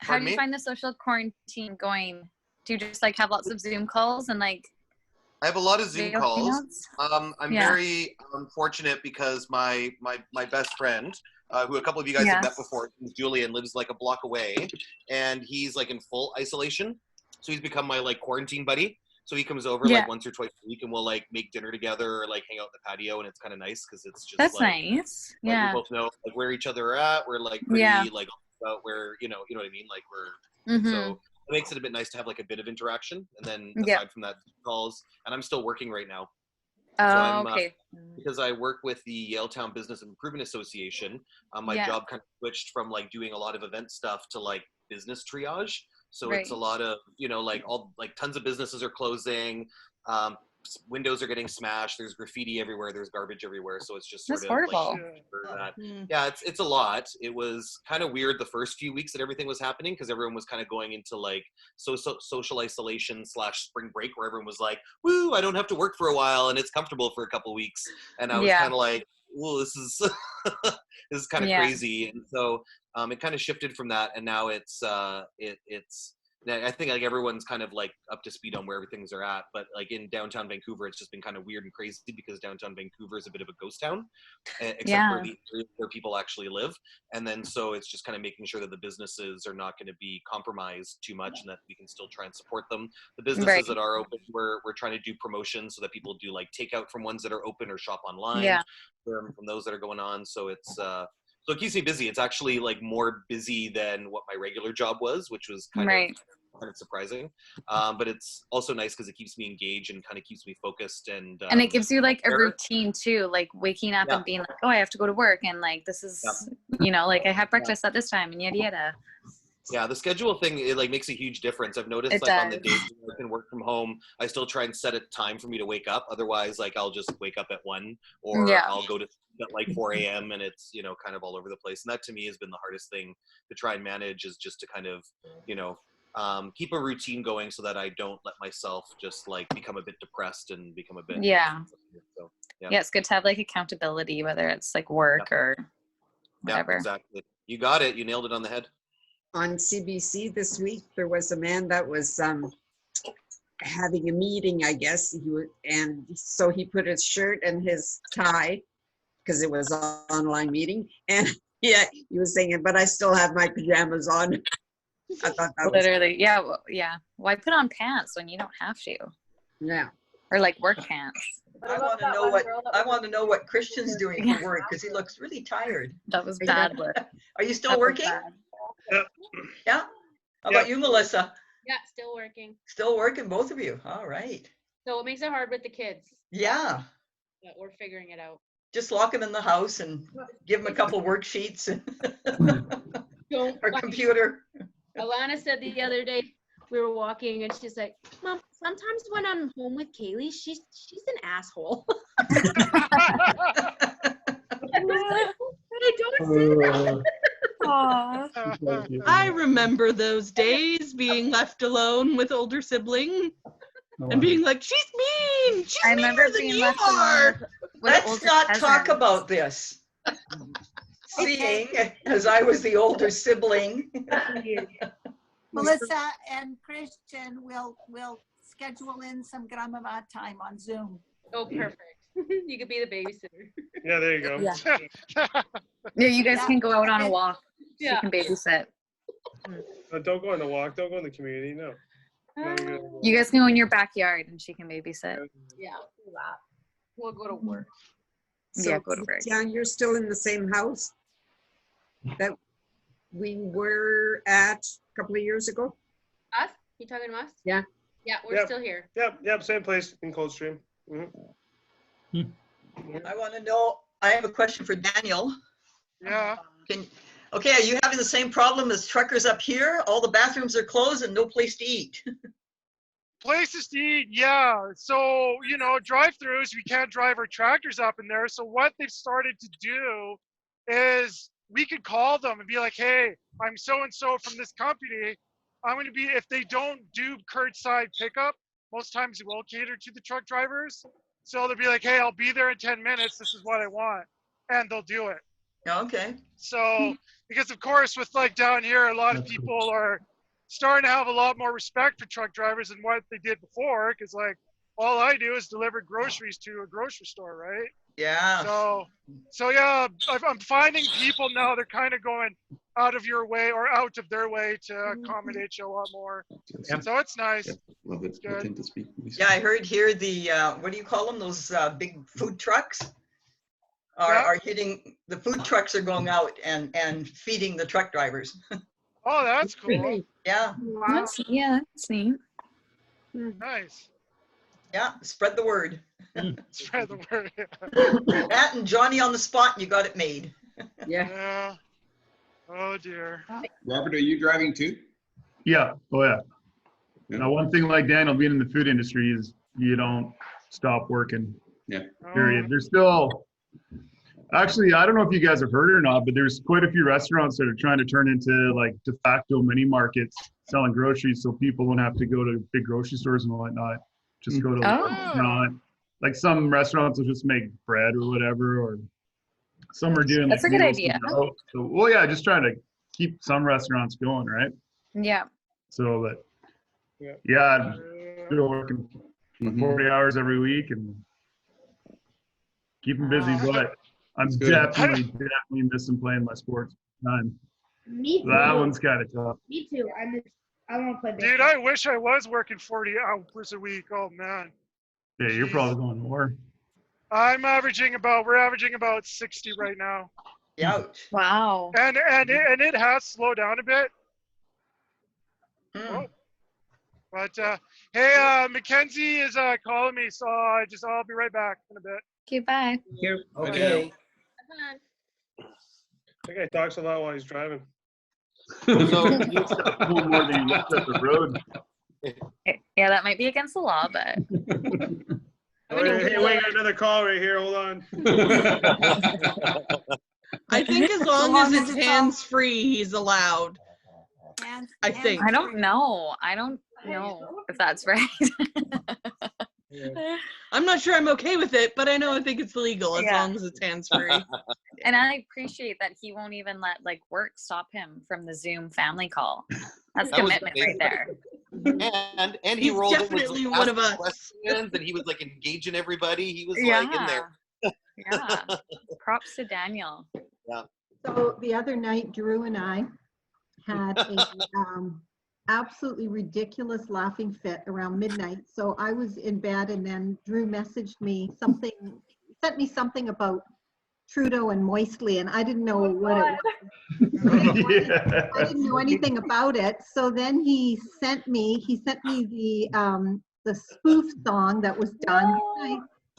How Pardon do you me? find the social quarantine going? Do you just like have lots of Zoom calls and like? I have a lot of Zoom video calls. hangouts? I'm Yeah. very fortunate because my best friend, who a couple of you guys have met before, is Julian, lives like a block away, and he's like in full isolation. So he's become my like quarantine buddy. So he comes over like once or twice a week, and we'll like make dinner together or like hang out in the patio, and it's kind of nice because it's just That's like, nice. like, Yeah. we both know like where each other are at. We're like pretty like about where you know what I mean. Like we're so it makes it a bit nice to have like a bit of interaction, and then aside from that, calls. And I'm still working right now. Oh, okay. Because I work with the Yaletown Business Improvement Association, my job kind of switched from like doing a lot of event stuff to like business triage. So it's a lot of, you know, like tons of businesses are closing, windows are getting smashed, there's graffiti everywhere, there's garbage everywhere. So it's just sort That's of horrible. like, for that. Yeah, it's a lot. It was kind of weird the first few weeks that everything was happening because everyone was kind of going into like social isolation / spring break where everyone was like, woo, I don't have to work for a while and it's comfortable for a couple weeks. And I was kind of like, well, this is this is kind of crazy. And so it kind of shifted from that, and now it's I think like everyone's kind of like up to speed on where everything's are at. But like in downtown Vancouver, it's just been kind of weird and crazy because downtown Vancouver is a bit of a ghost town, except for the areas where people actually live. And then so it's just kind of making sure that the businesses are not going to be compromised too much, and that we can still try and support them. The businesses that are open, we're trying to do promotions so that people do like takeout from ones that are open or shop online from those that are going on. So it's so it keeps me busy. It's actually like more busy than what my regular job was, which was kind of surprising. But it's also nice because it keeps me engaged and kind of keeps me focused. And it gives you like a routine too, like waking up and being like, oh, I have to go to work. And like, this is, you know, like I have breakfast at this time and yada, yada. Yeah, the schedule thing, it like makes a huge difference. I've noticed on the days when I can work from home, I still try and set a time for me to wake up. Otherwise, like I'll just wake up at 1 or I'll go to at like 4 a.m. and it's, you know, kind of all over the place. And that to me has been the hardest thing to try and manage, is just to kind of, you know, keep a routine going so that I don't let myself just like become a bit depressed and become a bit. So, yeah, it's good to have like accountability, whether it's like work or whatever. Yeah, exactly. You got it. You nailed it on the head. On CBC this week, there was a man that was having a meeting, I guess, and so he put his shirt and his tie, because it was an online meeting, and he was saying, but I still have my pajamas on. I thought that was Literally, yeah, yeah. Why put on pants when you don't have to? yeah. Or like work pants. I want to know what Christian's doing for work because he looks really tired. That was bad work. Are you still That was working? bad. Yep. Yeah. How about you, Melissa? Yeah, still working. Still working, both of you. All right. So it makes it hard with the kids, Yeah. but we're figuring it out. Just lock them in the house and give them a couple worksheets Don't or computer. Alana said the other day we were walking and she's like, Mom, sometimes when I'm home with Kaylee, she's an asshole. I don't say that. I remember those days being left alone with older sibling and being like, she's mean. She's I remember meaner than being you left alone are. with Let's older not talk cousins. about this. Seeing as I was the older sibling. Melissa and Christian will schedule in some Gramama time on Zoom. Oh, perfect. You could be the babysitter. Yeah, there you go. Yeah. Yeah, you guys can go out on a walk. Yeah. You can babysit. Don't go on the walk. Don't go in the community. No. You guys can go in your backyard and she can babysit. Yeah, do that. We'll go to work. Yeah, go to work. Yeah, you're still in the same house that we were at a couple of years ago? Us? You talking to us? Yeah. Yeah, we're Yep. still here. Yep, same place in Coldstream. Mm-hmm. I want to know, I have a question for Daniel. Yeah. Okay, are you having the same problem as truckers up here? All the bathrooms are closed and no place to eat. Places to eat, yeah. So, you know, drive-throughs, we can't drive our tractors up in there. So what they've started to do is we could call them and be like, hey, I'm so-and-so from this company. I'm going to be, if they don't do curbside pickup, most times they will cater to the truck drivers. So they'll be like, hey, I'll be there in 10 minutes. This is what I want. And they'll do it. Okay. So, because of course, with like down here, a lot of people are starting to have a lot more respect for truck drivers than what they did before. Because like, all I do is deliver groceries to a grocery store, right? Yeah. So yeah, I'm finding people now, they're kind of going out of your way or out of their way to accommodate you a lot more. So it's nice. Love it. It's good. I tend to speak. Yeah, I heard here the, what do you call them? Those big food trucks are hitting, the food trucks are going out and feeding the truck drivers. Oh, that's cool. Yeah. That's neat. Nice. Yeah, spread the word. Spread the word. That and Johnny on the spot, you got it made. Yeah. Oh dear. Robert, are you driving too? Yeah. Oh yeah. Now, one thing like Daniel being in the food industry is you don't stop working. Yeah. Period. There's still, actually, I don't know if you guys have heard it or not, but there's quite a few restaurants that are trying to turn into like de facto mini markets selling groceries so people don't have to go to big grocery stores and whatnot. Just go to a restaurant. Like some restaurants will just make bread or whatever, or some are doing. That's like a good meals idea. to go. So, well, yeah, just trying to keep some restaurants going, right? Yeah. So that, yeah, still working 40 hours every week and keeping busy, but I'm definitely missing playing my sports time. Me too. That one's kind of tough. Me too. I want to play Dude, I wish I was working 40 hours a week. Oh man. Yeah, you're probably going more. we're averaging about 60 right now. Ouch. Wow. And it has slowed down a bit. Oh. But hey, Mackenzie is calling me, so I'll be right back in a bit. Okay, bye. Okay. That guy talks a lot while he's driving. More than he looks at the road. Yeah, that might be against the law, but Oh, hey, we got another call right here. Hold on. I think as long as it's hands-free, he's allowed. I think. I don't know. I don't know if that's right. I'm not sure I'm okay with it, but I think it's legal as Yeah. long as it's hands-free. And I appreciate that he won't even let like work stop him from the Zoom family call. That's That was commitment right there. And he He's rolled it with definitely like, one of asking us. questions, and he was like engaging everybody. He was like in there. Yeah. Props to Daniel. Yeah. So the other night, Drew and I had a absolutely ridiculous laughing fit around midnight. So I was in bed, and then Drew messaged me something, sent me something about Trudeau and Moistly, and I didn't know what it was. I didn't know anything about it. So then he sent me the spoof song that was done.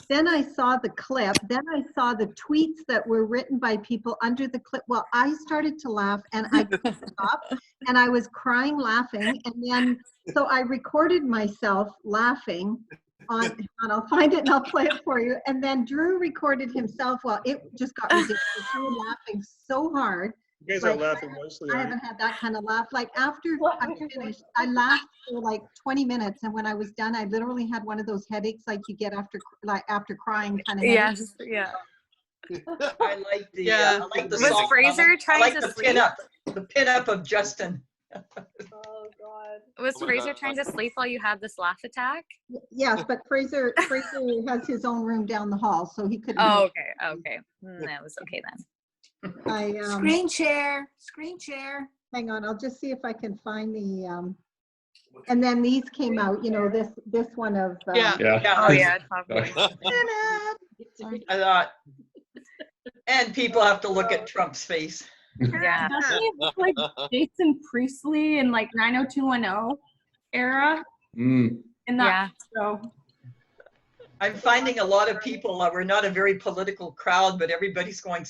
Then I saw the clip. Then I saw the tweets that were written by people under the clip. Well, I started to laugh, and I couldn't stop, and I was crying laughing. And then, so I recorded myself laughing and I'll find it and I'll play it for you. And then Drew recorded himself. Well, it just got ridiculous. We were laughing so hard. You guys are laughing mostly. I haven't had that kind of laugh. Like after I finished, I laughed for like 20 minutes, and when I was done, I literally had one of those headaches like you get after crying kind of. Yes, yeah. I like the I like the Was song. Fraser trying I like to the sleep? pin-up of Justin. Oh God. Was Fraser trying to sleep while you had this laugh attack? Yes, but Fraser has his own room down the hall, so he couldn't. Oh, okay. That was okay then. Screen share. Hang on, I'll just see if I can find the. And then these came out. You know, this one of. Oh yeah. I thought. And people have to look at Trump's face. Yeah. Doesn't he look like Jason Priestley in like 90210 era? In that show. I'm finding a lot of people, we're not a very political crowd, but everybody's going,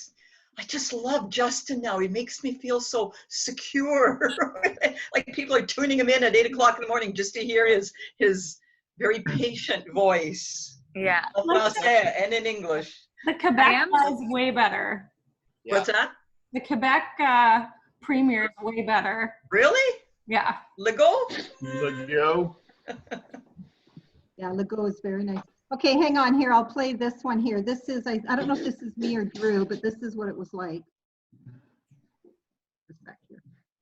I just love Justin now. He makes me feel so secure. Like people are tuning him in at 8 o'clock in the morning just to hear his very patient voice. Yeah. En français and in English. The Quebec is way better. What's that? The Quebec premiere is way better. Really? Yeah. Legault? Legault. Yeah, Legault is very nice. Okay, hang on here. I'll play this one here. This is, I don't know if this is me or Drew, but this is what it was like.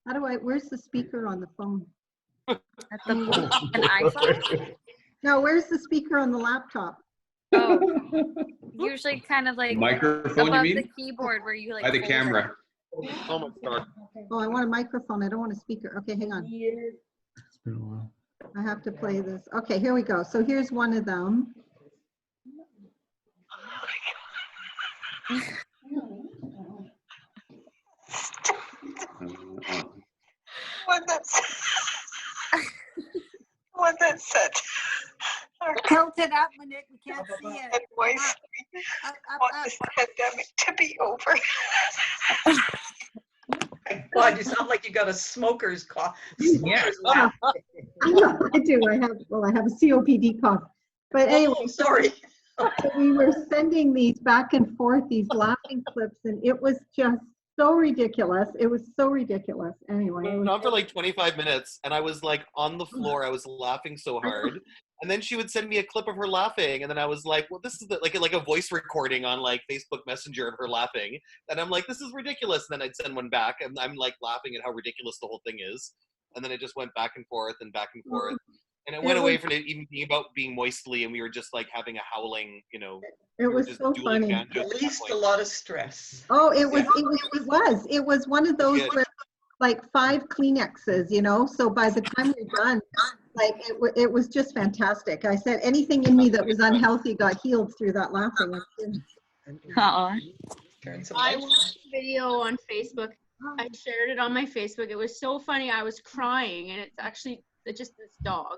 How do where's the speaker on the phone? An iPhone? No, where's the speaker on the laptop? Oh, usually kind of like Microphone, above you mean? the keyboard where you like By the hold camera. Oh my God. Oh, I want a microphone. I don't want a speaker. Okay, hang on. It's been a while. I have to play this. Okay, here we go. So here's one of them. What that said. Tilt it up when we can't see it. It was, want this pandemic to be over. God, you sound like you got a smoker's cough. I know, I do. I have a COPD cough. But anyway, sorry. We were sending these back and forth, these laughing clips, and it was just so ridiculous. It was so ridiculous. Anyway. It went on for like 25 minutes, and I was like on the floor. I was laughing so hard. And then she would send me a clip of her laughing, and then I was like, well, this is like a voice recording on like Facebook Messenger of her laughing. And I'm like, this is ridiculous. And then I'd send one back, and I'm like laughing at how ridiculous the whole thing is. And then it just went back and forth and back and forth. And it went away from it even being about being Moistly, and we were just like having a howling, you know. It was so funny. Released a lot of stress. Oh, it was one of those where like 5 Kleenexes, you know. So by the time we were done, like it was just fantastic. I said anything in me that was unhealthy got healed through that laughing. I watched a video on Facebook. I shared it on my Facebook. It was so funny. I was crying, and it's actually just this dog.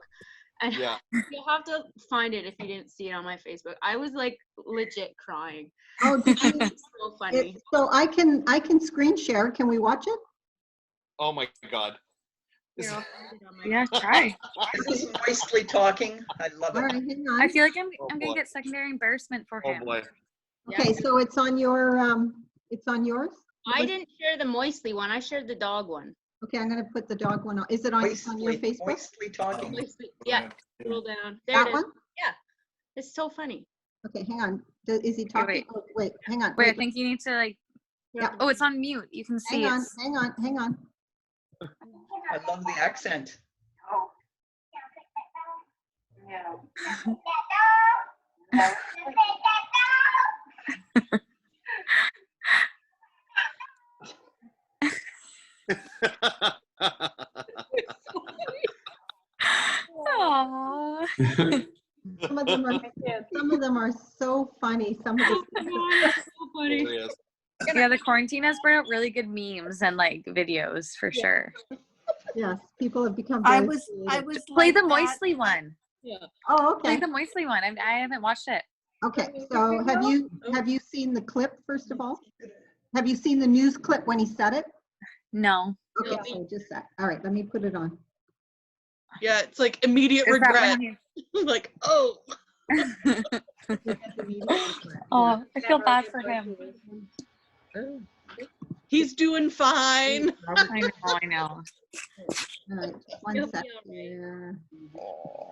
And yeah. You'll have to find it if you didn't see it on my Facebook. I was like legit crying. Oh, did you? So funny. So I can screen share. Can we watch it? Oh my God. Yeah, try. This is Moistly talking. I love it. All right, hang on. I feel like I'm gonna get secondary embarrassment for him. Oh boy. Okay, so it's on your it's on yours? I didn't share the Moistly one. I shared the dog one. Okay, I'm gonna put the dog one on. Is it on your Facebook? Moistly talking. Moistly. Yeah, scroll down. There That it is. one? Yeah. It's so funny. Okay, hang on. Is he talking? wait. Oh, wait, hang on. Wait, I think you need to like. Yeah. Oh, it's on mute. You can see Hang on, it. hang on. I love the accent. Aww. Some of them are so funny. Some of the Yeah, the quarantine has brought out really good memes and like videos for sure. Yes, people have become. I very was creative. Play like the that. Moistly one. Yeah. Oh, Play okay. the Moistly one. I haven't watched it. Okay, so have you seen the clip first of all? Have you seen the news clip when he said it? No. Okay, so just that. All right, let me put it on. Yeah, it's like immediate Is that regret. when Like, oh. Oh, I feel bad for him. He's doing fine. I know. All right, one sec here.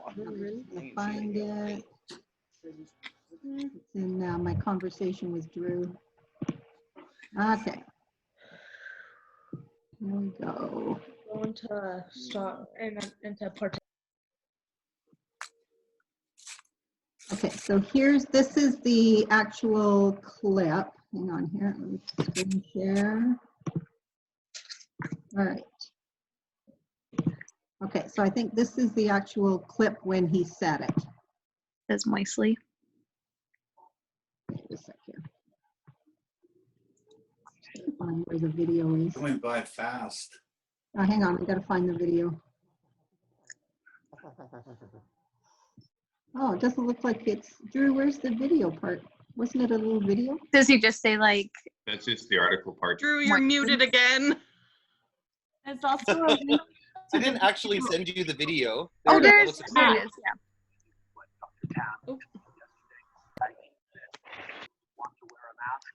I'm gonna find it. It's in my conversation with Drew. Okay. Here we go. Going to start into part. Okay, so this is the actual clip. Hang on here, let me screen share. All right. Okay, so I think this is the actual clip when he said it. Says Moistly. Wait a sec here. Find where the video is. It went by fast. Oh, hang on, I gotta find the video. Oh, it doesn't look like it's, Drew, where's the video part? Wasn't it a little video? Does he just say like? That's just the article part. Drew, you're muted again. It's also a I didn't actually send you the video. Oh, There there it it is. is. Yeah. Want to wear a mask,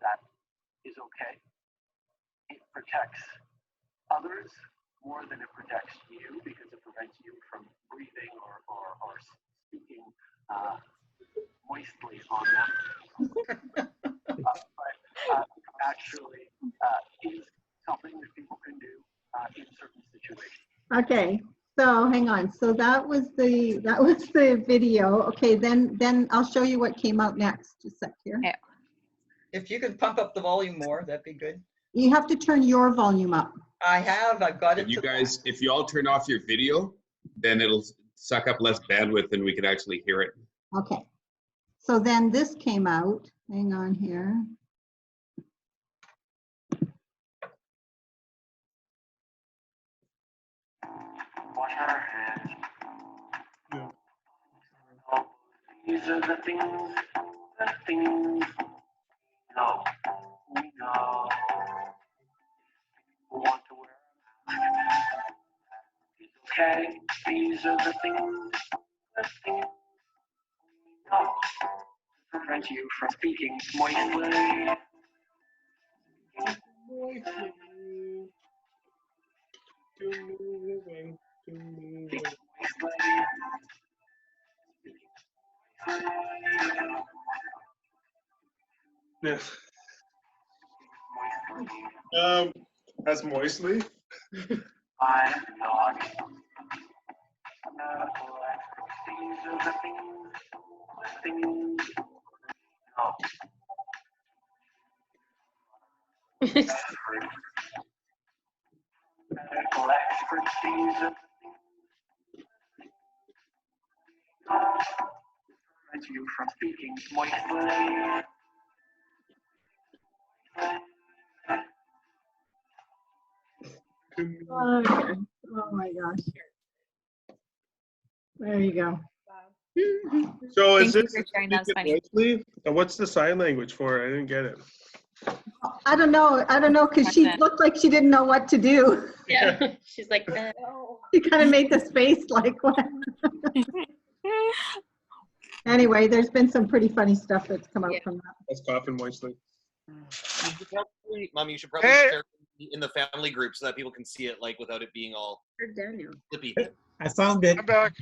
that is okay. It protects others more than it protects you because it prevents you from breathing or speaking moistly on them. But actually is something that people can do in certain situations. Okay, so hang on. So that was the video. Okay, then I'll show you what came out next. Just a sec here. Okay. If you could pump up the volume more, that'd be good. You have to turn your volume up. I've got it. You guys, if you all turn off your video, then it'll suck up less bandwidth and we can actually hear it. Okay. So then this came out. Hang on here. Wash our hands. These are the things. No, we know. People want to wear a mask. It's okay. These are the things. We know. To prevent you from speaking moistly. Yes. That's Moistly. I'm not. These are the things. No. Medical experts, these are the things. Prevent you from speaking moistly. Okay. Oh my gosh. There you go. So is Thank you this for sharing. That was funny. Moistly? I didn't sign language for? I didn't get it. I don't know, because she looked like she didn't know what to do. Yeah, she's like, She kind of made this face like, what? Anyway, there's been some pretty funny stuff that's come out from that. That's coughing Moistly. Mom, you should probably share it in the family group so that people can see it, like without it being all flippy. I found it. I'm back.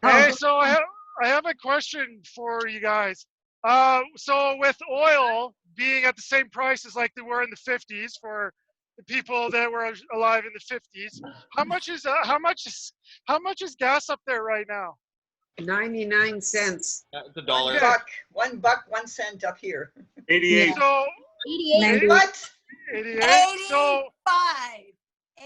Hey, so I have a question for you guys. So with oil being at the same price as like they were in the 50s for the people that were alive in the 50s, how much is gas up there right now? 99 cents. It's $1. $1, $1 up here. 88. So 88. What? 88. So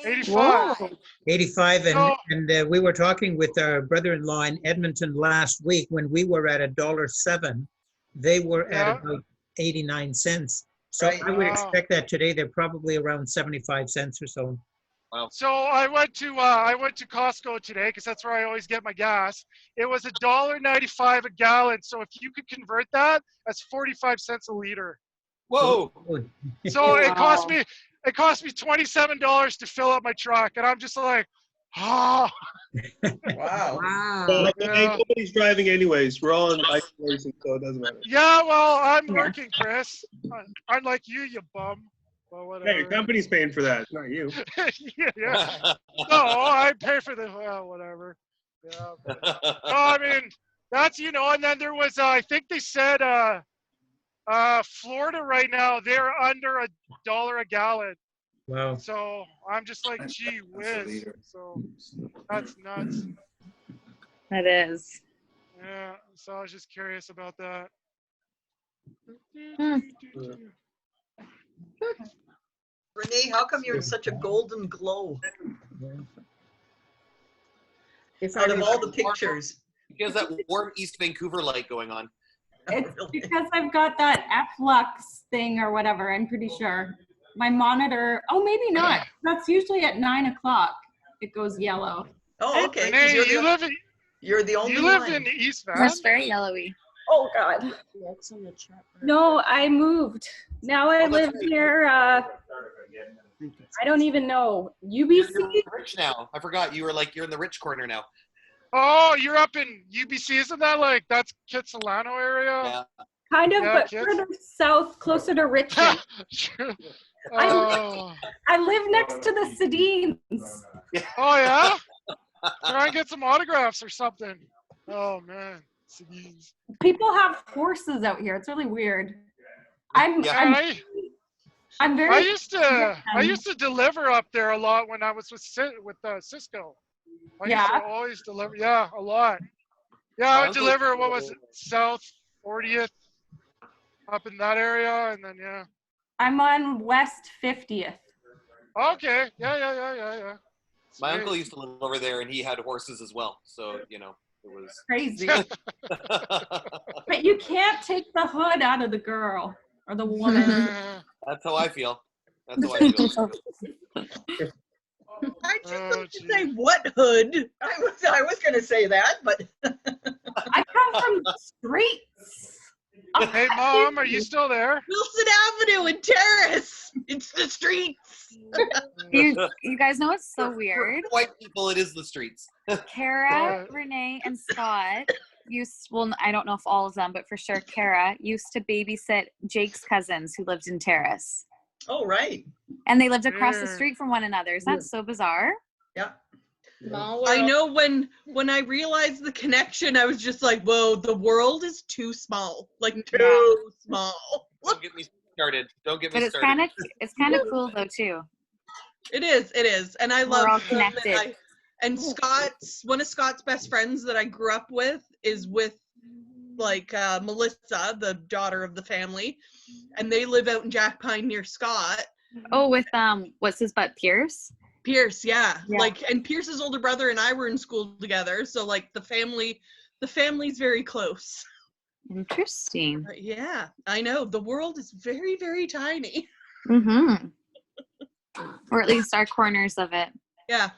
85. 85, and, So- and we were talking with our brother-in-law in Edmonton last week when we were at $1.07. They were Yeah. at about 89 cents. So Right. I would Wow. expect that today they're probably around 75 cents or so. So I went to Costco today because that's where I always get my gas. It was $1.95 a gallon. So if you could convert that, that's 45 cents a liter. Whoa. So it cost me $27 to fill up my truck, and I'm just like, oh. Wow. Well, Yeah. nobody's driving anyways. We're all in isolation, so it doesn't matter. Yeah, well, I'm working, Chris. Unlike you, you bum. Well, whatever. Hey, your company's paying for that. It's not you. yeah. No, I pay for the, well, whatever. Yeah. But, no, I mean, that's, and then there was, I think they said, Florida right now, they're under $1 a gallon. Wow. So I'm just like, gee whiz. So that's nuts. That is. Yeah. So I was just curious about that. Renee, how come you're in such a golden glow? Out of all the pictures. He has that warm East Vancouver light going on. It's because I've got that F-Lux thing or whatever, I'm pretty sure. My monitor, oh, maybe not. That's usually at 9 o'clock. It goes yellow. Oh, okay. 'cause Renee, you're you the- live in, You're the only you live one. in East Van? That's very yellowy. Oh, God. No, I moved. Now I live near, I don't even know, UBC? You're rich now. I forgot. You're in the rich corner now. Oh, you're up in UBC, isn't that like, that's Kitsilano area? Yeah. Kind of, Yeah, but kids. further south, closer to Richmond. Oh. I live next to the Sedines. Oh, yeah? Try and get some autographs or something. Oh, man. Sedines. People have horses out here. It's really weird. I'm I very. used to deliver up there a lot when I was with Cisco. I used Yeah. to always deliver. Yeah, a lot. Yeah, I would deliver. What was it? South 40th, up in that area, and then yeah. I'm on West 50th. Okay. Yeah. My uncle used to live over there, and he had horses as well. So it was Crazy. But you can't take the hood out of the girl or the woman. That's how I feel. That's how I feel. I just like to say what hood. I was going to say that, but I come from the streets. Hey, Mom, are you still there? Wilson Avenue and Terrace. It's the streets. You guys know what's so weird? For white people, it is the streets. Kara, Renee, and Scott I don't know if all of them, but for sure Kara used to babysit Jake's cousins who lived in Terrace. oh, right. And they lived across the street from one another. Isn't that so bizarre? Yeah. I know when I realized the connection, I was just like, whoa, the world is too small. Like too small. Don't get me started. Don't get me But started. it's kind of cool though too. It is. And I love We're all them, connected. and one of Scott's best friends that I grew up with is with Melissa, the daughter of the family, and they live out in Jack Pine near Scott. Oh, with what's his butt, Pierce? Pierce, yeah. Yeah. And Pierce's older brother and I were in school together, so the family's very close. Interesting. Yeah, I know. The world is very, very tiny. Mm-hmm. Or at least our corners of it. Yeah,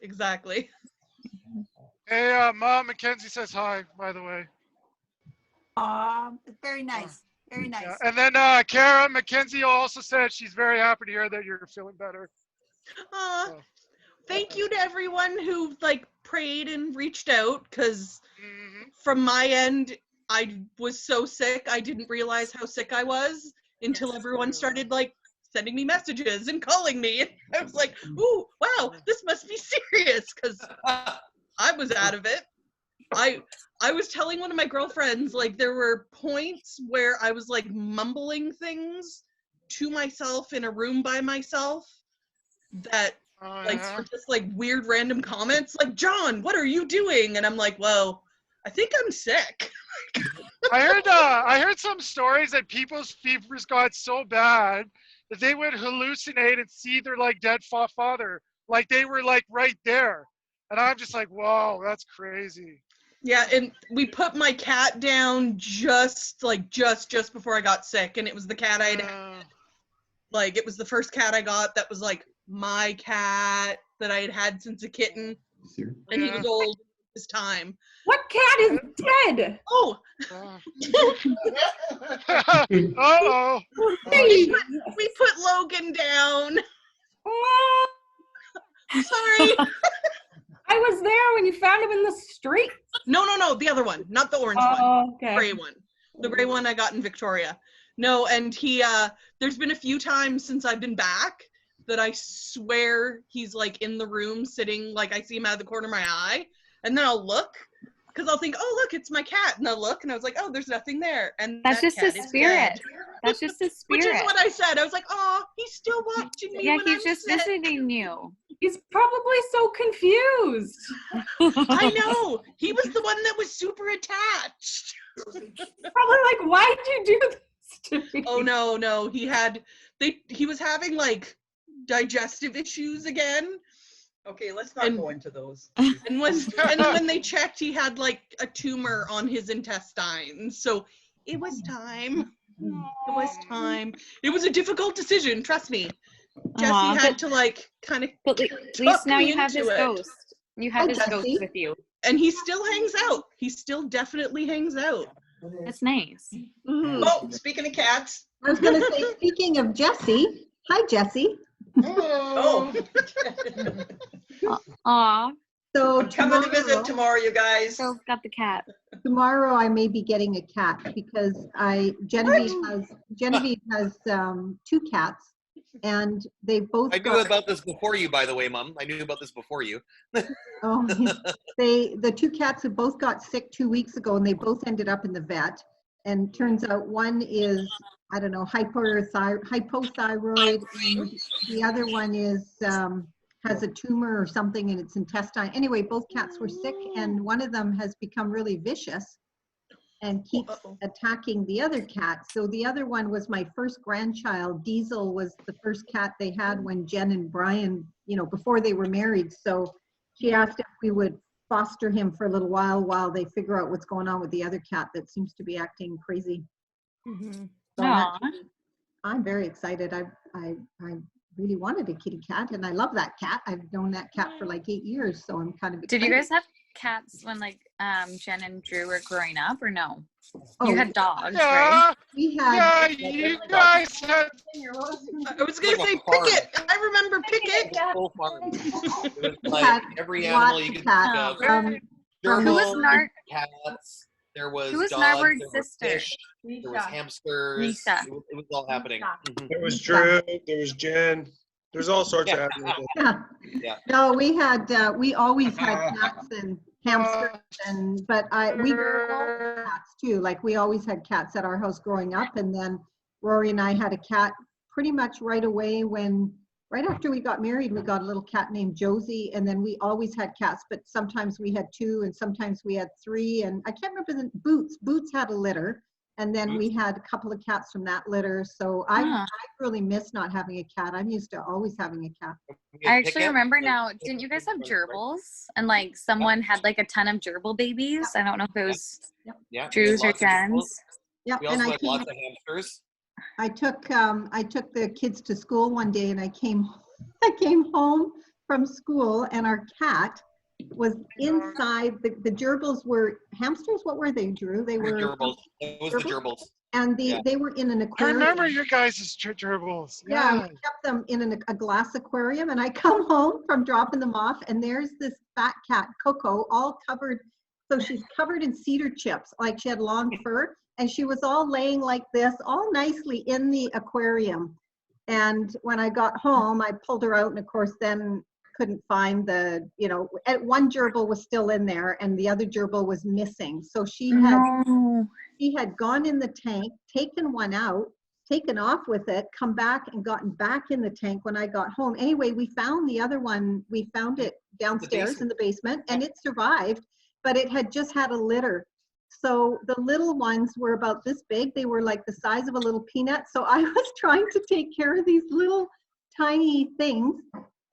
exactly. Hey, Mom, Mackenzie says hi, by the way. Very nice. Very nice. Yeah. And then Kara, Mackenzie also said she's very happy to hear that you're feeling better. Thank you to everyone who prayed and reached out, because from my end, I was so sick, I didn't realize how sick I was until everyone started sending me messages and calling me. And I was like, ooh, wow, this must be serious, because I was out of it. I was telling one of my girlfriends, there were points where I was mumbling things to myself in a room by myself that were just weird random comments John, what are you doing? And I'm like, well, I think I'm sick. I heard some stories that people's fevers got so bad that they would hallucinate and see their dead father Like they were like right there. And I'm just like, whoa, that's crazy. Yeah, and we put my cat down just before I got sick, and it was the cat I'd like, it was the first cat I got that was like my cat that I had since a kitten, and he was old this time. What cat is dead? Oh. Uh-oh. We put Logan down. Sorry. I was there when you found him in the street. No, the other one, not the orange one. Okay. Gray one. The gray one I got in Victoria. No, and he, there's been a few times since I've been back that I swear he's like in the room sitting, like I see him out of the corner of my eye, and then I'll look, because I'll think, oh, look, it's my cat, and I'll look, and I was like, oh, there's nothing there. And that's just his spirit. That's just his spirit. Which is what I said. I was like, oh, he's still watching me. Yeah, when he's I'm just sick. visiting you. He's probably so confused. I know. He was the one that was super attached. Probably like, why'd you do this to me? Oh no. He was having like digestive issues again. Okay, let's not go into those. And when they checked, he had like a tumor on his intestines. So it was time. It was time. It was a difficult decision, trust me. Jesse had to like kind of. But at least now you have his ghost. You have his ghost with you. And he still hangs out. He still definitely hangs out. That's nice. Mm-hmm. Oh, speaking of cats. I was going to say, speaking of Jesse, hi, Jesse. Oh. Aw. So I'm coming to visit tomorrow, you guys. So got the cat. Tomorrow I may be getting a cat because Genevieve has 2 cats, and they both. I knew about this before you, by the way, Mom. I knew about this before you. Oh, the 2 cats have both got sick 2 weeks ago, and they both ended up in the vet. And turns out one is, I don't know, hypothyroid, and the other one is has a tumor or something in its intestine. Anyway, both cats were sick, and one of them has become really vicious and keeps attacking the other cat. So the other one was my first grandchild. Diesel was the first cat they had when Jen and Brian, before they were married. So she asked if we would foster him for a little while they figure out what's going on with the other cat that seems to be acting crazy. Mm-hmm. So I'm very excited. I really wanted a kitty cat, and I love that cat. I've known that cat for like 8 years, so I'm kind of excited. Did you guys have cats when like Jen and Drew were growing up, or no? Oh, You had dogs, Yeah. right? We had. Yeah, you guys had. I was gonna say Picket. I remember Picket. Full farm. It was like every animal you could think of. Who was Narc? Cats. There was Who was dogs. Narward's There was sister? fish. There was hamsters. Lisa. It was all happening. Mhm. There was Drew, there was Jen. There's all sorts of animals. Yeah. No, we always had cats and hamsters, but we grew up cats too. Like we always had cats at our house growing up, and then Rory and I had a cat pretty much right away right after we got married. We got a little cat named Josie, and then we always had cats, but sometimes we had 2 and sometimes we had 3, and I can't remember Boots had a litter, and then we had a couple of cats from that litter. So I really miss not having a cat. I'm used to always having a cat. I actually remember now. Didn't you guys have gerbils? And like someone had like a ton of gerbil babies. I don't know if it was Drew's or Jen's. Yeah, We also had lots of hamsters. I took the kids to school one day, and I came home from school, and our cat was inside. The gerbils were hamsters. What were they, Drew? They were Gerbils. It was the gerbils. And they were in an I aquarium. remember your guys' gerbils. Yeah, we kept them in a glass aquarium, and I come home from dropping them off, and there's this fat cat, Coco, all covered. So she's covered in cedar chips, like she had long fur, and she was all laying like this, all nicely in the aquarium. And when I got home, I pulled her out, and of course then couldn't find one gerbil was still in there, and the other gerbil was missing. So she had gone in the tank, taken one out, taken off with it, come back and gotten back in the tank when I got home. Anyway, we found the other one. We found it downstairs in the basement, and it survived, but it had just had a litter. So the little ones were about this big. They were like the size of a little peanut. So I was trying to take care of these little tiny things.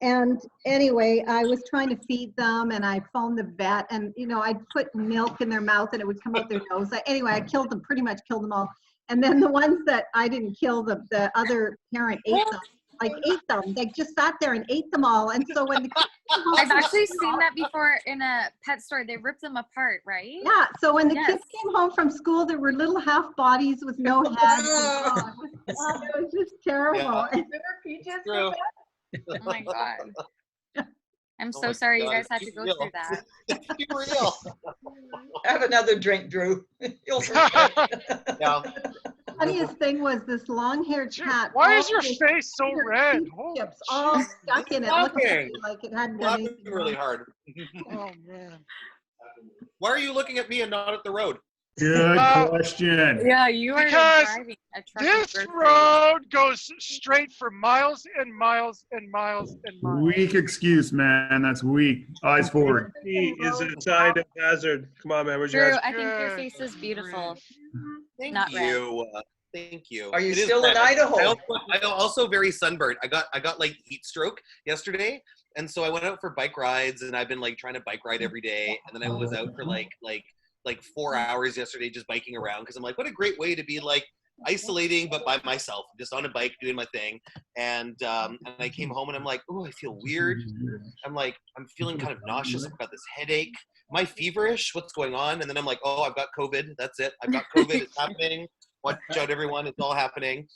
And anyway, I was trying to feed them and I phoned the vet and, you know, I'd put milk in their mouth and it would come out their nose. Anyway, I killed them, pretty much killed them all. And then the ones that I didn't kill, the other parent ate them. Like ate them. They just sat there and ate them all. And so when the kids came home I've from actually school- seen that before in a pet store. They rip them apart, right? Yeah. So when the Yes. kids came home from school, there were little half bodies with no heads. It was just terrible. Oh my God. I'm Oh so my sorry you God, guys had be to go real. through that. Be real. Have another drink, Drew. You'll forget. Yeah. Funniest thing was this long-haired cat. Why all is your this face so finger red? chips all stuck in it, looking at Laughing. me like it hadn't done Laughing anything really wrong. hard. Oh man. Why are you looking at me and not at the road? Good question. Yeah, you are Because driving a truck. This of groceries. road goes straight for miles and miles and miles and miles. Weak excuse, man. That's weak. Eyes forward. Is a sign of hazard. Come on, man. Where's your Drew, hazard? I think your face is beautiful. Thank Not red. you. Thank you. Are you It is still in red. Idaho? I also very sunburned. I got like heat stroke yesterday, and so I went out for bike rides, and I've been like trying to bike ride every day, and then I was out for like 4 hours yesterday just biking around because I'm like, what a great way to be like isolating but by myself, just on a bike doing my thing. And I came home and I'm like, oh, I feel weird. I'm feeling kind of nauseous. I've got this headache. Am I feverish? What's going on? And then I'm like, oh, I've got COVID. That's it. I've got COVID. It's happening. Watch out, everyone. It's all happening.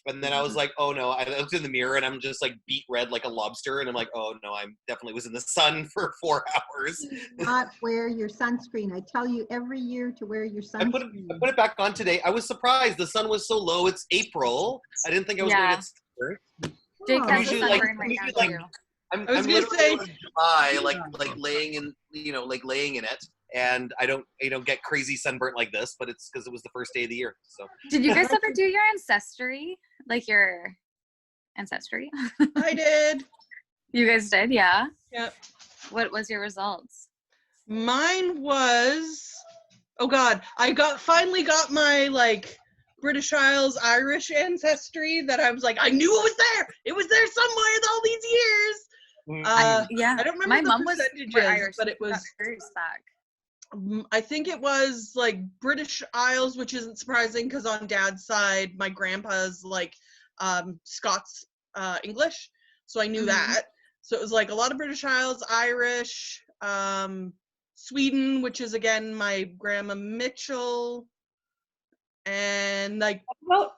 And then I was like, oh no, I looked in the mirror and I'm just like beet red like a lobster. And I'm like, oh no, I'm definitely was in the sun for 4 hours. Not wear your sunscreen. I tell you every year to wear your I put sunscreen. it back on today. I was surprised. The sun was so low. It's April. I didn't think I was Yeah. going to get sunburned. Jake has a Usually, like, sunburn right now usually, too. I'm I was gonna literally say- in July, like laying in, laying in it, and I don't get crazy sunburnt like this, but it's because it was the first day of the year. So Did you guys ever do your ancestry? Like your ancestry? I did. You guys did, yeah? Yep. What was your results? Mine was, oh God, I finally got my like British Isles Irish ancestry that I was like, I knew it was there. It was there somewhere all these years. Yeah, I don't remember my the mom was percentages, Irish, but it was, back. I think it was like British Isles, which isn't surprising because on Dad's side, my grandpa's like Scots English, so I knew that. So it was like a lot of British Isles, Irish, Sweden, which is again my grandma Mitchell, and like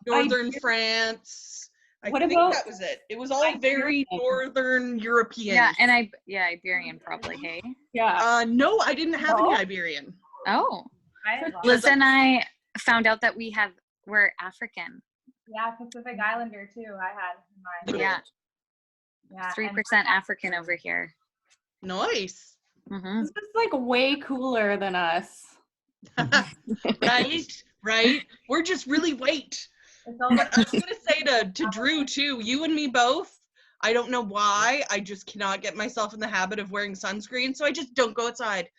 northern France. I What think about that was it. It was all very northern European. Yeah, and Iberian probably, hey? Yeah. No, I didn't have any No? Iberian. Oh. I Liz and I found out that we're African. Yeah, Pacific Islander too. I had mine. Yeah. Yeah. 3% African over here. Nice. Mm-hmm. This is like way cooler than us. Right. We're just really white. But I was gonna say to Drew too, you and me both, I don't know why, I just cannot get myself in the habit of wearing sunscreen, so I just don't go outside.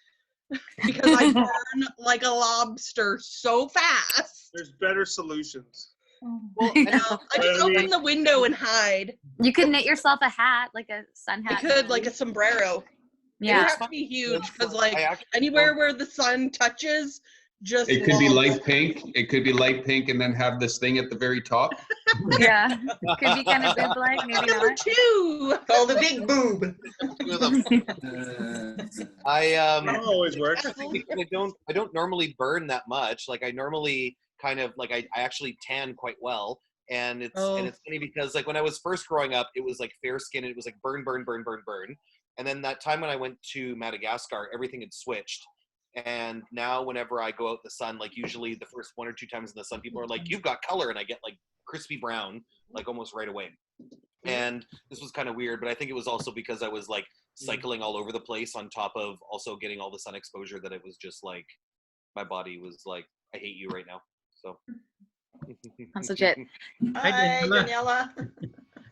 Because I burn like a lobster so fast. There's better solutions. Well, I just open the window and hide. You could knit yourself a hat, like a sun I hat. could, like a sombrero. Yeah. It would have to be huge, because like anywhere where the sun touches, just It could be logs. light pink. It could be light pink and then have this thing at the very top. Yeah. Could be kind of boob like, maybe Number not. 2. Call the big boob. That always works. I don't normally burn that much. Like I normally kind of like I actually tan quite well. And it's funny because like when I was first growing up, it was like fair skin and it was like burn. And then that time when I went to Madagascar, everything had switched. And now whenever I go out in the sun, like usually the first 1 or 2 times in the sun, people are like, you've got color. And I get like crispy brown, like almost right away. And this was kind of weird, but I think it was also because I was like cycling all over the place on top of also getting all the sun exposure that it was just like, my body was like, I hate you right now. So. That's legit. Hi, Daniela.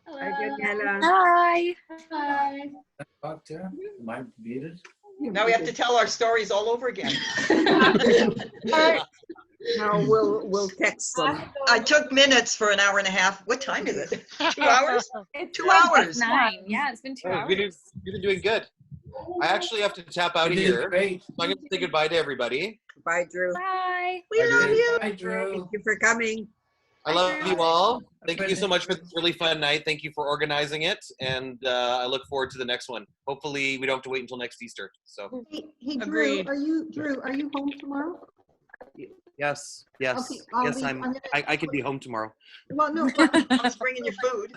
Hi, Daniela. Hi. Hi. Talk to her. Am I muted? Now we have to tell our stories all over again. No, we'll text them. I took minutes for an hour and a half. What time is it? 2 hours? It's 2 like hours. 9. Yeah, it's been 2 Oh, hours. you've been doing good. I actually have to tap out of You did here. So great. I'm going to say goodbye to everybody. Bye, Drew. Bye. We love you. Bye, Drew. Thank you for coming. I love Drew. you all. Thank you so much for this really fun night. Thank you for organizing it. And I look forward to the next one. Hopefully we don't have to wait until next Easter. So Hey, Drew, Agreed. are you home tomorrow? yes. Okay, I'll leave. I could be home tomorrow. Well, no, I was bringing you food.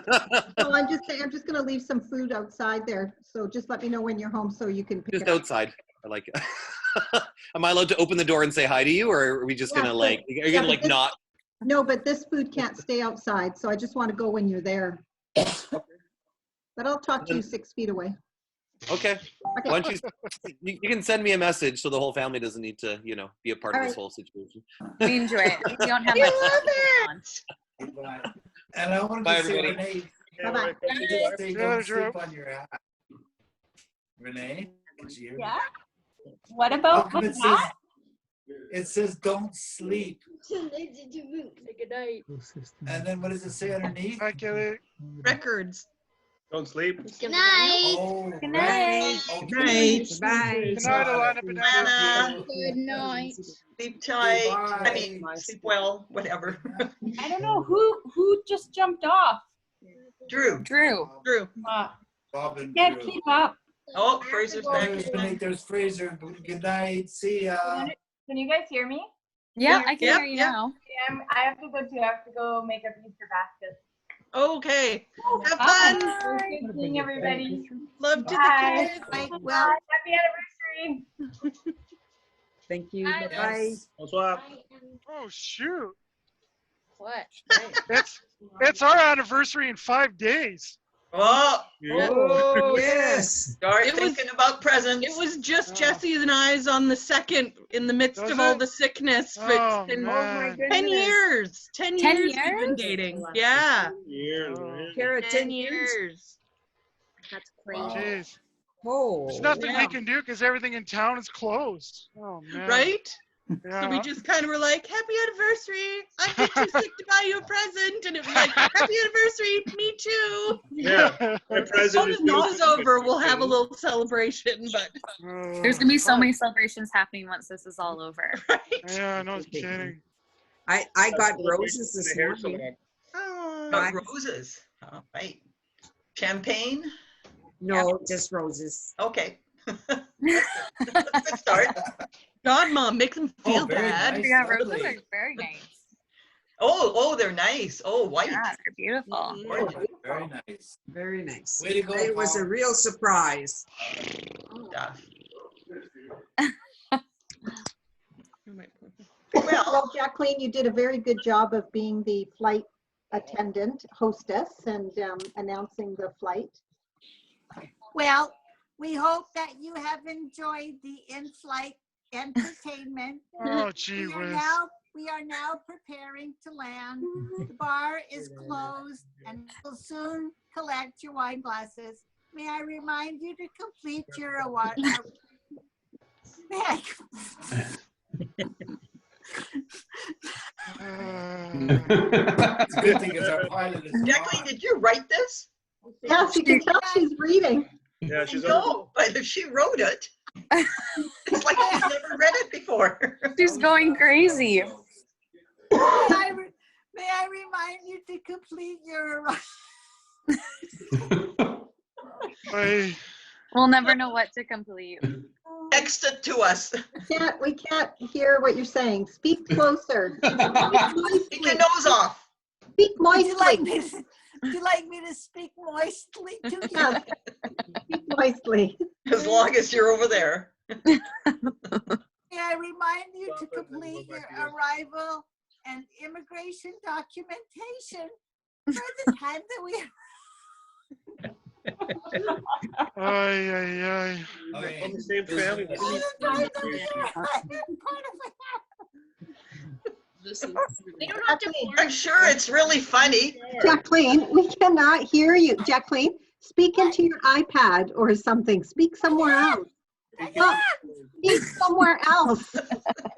no, I'm just saying, I'm just gonna leave some food outside there. So just let me know when you're home so you can pick Just it up. outside. I like it. Am I allowed to open the door and say hi to you, or are we just Yeah, gonna so- like? Are you yeah, gonna but like this- not? No, but this food can't stay outside, so I just want to go when you're there. But I'll talk to you 6 feet away. Okay. Okay. Why don't you can send me a message so the whole family doesn't need to, be a part of All this right. whole situation. We enjoy it. We don't have We much love going on. Bye. And I wanted Bye, to say, everybody. Renee, Bye-bye. you just say See you don't later, Drew. sleep on your hat. Renee, did you hear me? Yeah. What How about come the it says, hat? it says don't sleep. Say good night. And then what does it say underneath? Hi, Kelly. Records. Don't sleep. Good night. Oh, Good right. night. Okay. Bye. Good night, Alana Banana. Anna, Good night. sleep tight. I Bye. mean, sleep well, whatever. I don't know who just jumped off. Drew. Drew. Drew. Robin, Can't Drew. keep up. Oh, Fraser's back. There's Fraser. Good night. See ya. Can you guys hear me? Yeah, I can Yep, hear you yep. now. I have to go too. I have to go make up Easter baskets. Okay. Have Bye. fun. Good seeing everybody. Love to Bye. the kids. Bye. Bye. Well, Happy anniversary. Thank you. Bye. Bye. Bonsoir. Oh shoot! What? It's our anniversary in 5 days. Oh, Oh, yes. start It was- thinking about presents. It was just Jesse and I's on the second in the midst Was of all it? the sickness. But Oh, it's been man. 10 years. 10 10 years we've been years? dating. Yeah. Years, Oh. man. Kara, 10 10 years. years. That's Jeez. Oh. There's nothing Yeah. we can do because everything in town is closed. Oh man. Right? Yeah. So we just kind of were like, happy anniversary. I'm too sick to buy you a present. And it was like, happy anniversary. Me too. Yeah. My As present soon is as this is over, we'll have a little celebration. But There's gonna be so many celebrations happening once this is all over. Yeah, no kidding. I got roses this morning. Got roses. All right. Champagne? No, just roses. Okay. Good start. God, Mom, make them feel very bad. nice. Yeah, roses Lovely. are very nice. Oh, they're nice. Oh, white. Yeah, they're beautiful. Gorgeous. Very nice. Very nice. Way to go, It was a Paul. real surprise. Stuff. well, Jacqueline, you did a very good job of being the flight attendant, hostess, and announcing the flight. Well, we hope that you have enjoyed the in-flight entertainment. Oh gee whiz. We are now preparing to land. The bar is closed and will soon collect your wine glasses. May I remind you to complete your award? It's a good thing it's our pilot is Jacqueline, did you write this? Yes, you can tell she's reading. Yeah, she's No, but if she wrote it, it's like she's never read it before. She's going crazy. May I remind you to complete your We'll never know what to complete. Text it to us. We can't hear what you're saying. Speak closer. Take your nose off. Speak Would you like moistly. me to, would you like me to speak moistly to you? Yes. Speak moistly. As long as you're over there. May I remind you to complete your arrival and immigration documentation for the time that we Ay, ay, ay. On the same family. They don't have to. I'm sure it's really funny. Jacqueline, we cannot hear you. Jacqueline, speak into your iPad or something. Speak somewhere else. Look, speak somewhere else.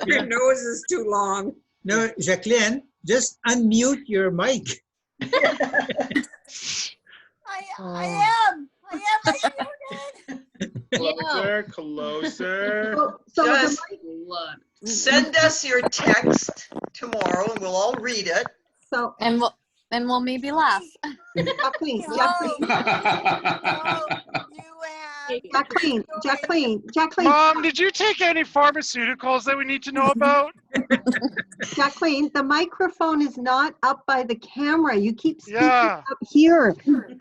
Your nose is too long. No, Jacqueline, just unmute your mic. I am Closer, closer. So Just send us your text tomorrow and we'll all read it. So and we'll maybe laugh. Jacqueline. Mom, did you take any pharmaceuticals that we need to know about? Jacqueline, the microphone is not up by the camera. You keep speaking Yeah. up here.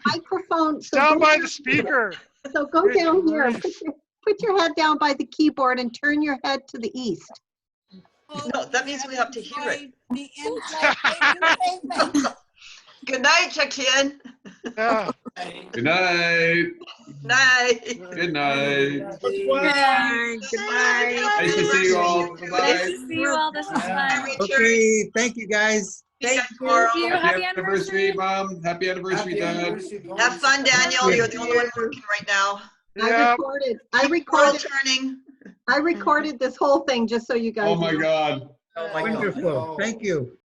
Microphone. It's down by the speaker. So go down here and put your head down by the keyboard and turn your head to the east. No, that means we have to hear it. Good night, Jacqueline. Good night. Night. Good night. Good night. Nice to see you all. Bye-bye. Nice to see you all. This was fun. Okay, thank you, guys. Thank you. Happy anniversary, Mom. Happy anniversary, Dad. Have fun, Daniel. You're the only one working right now. I recorded turning. I recorded this whole thing just so you guys Oh my know. God. Wonderful. Thank you.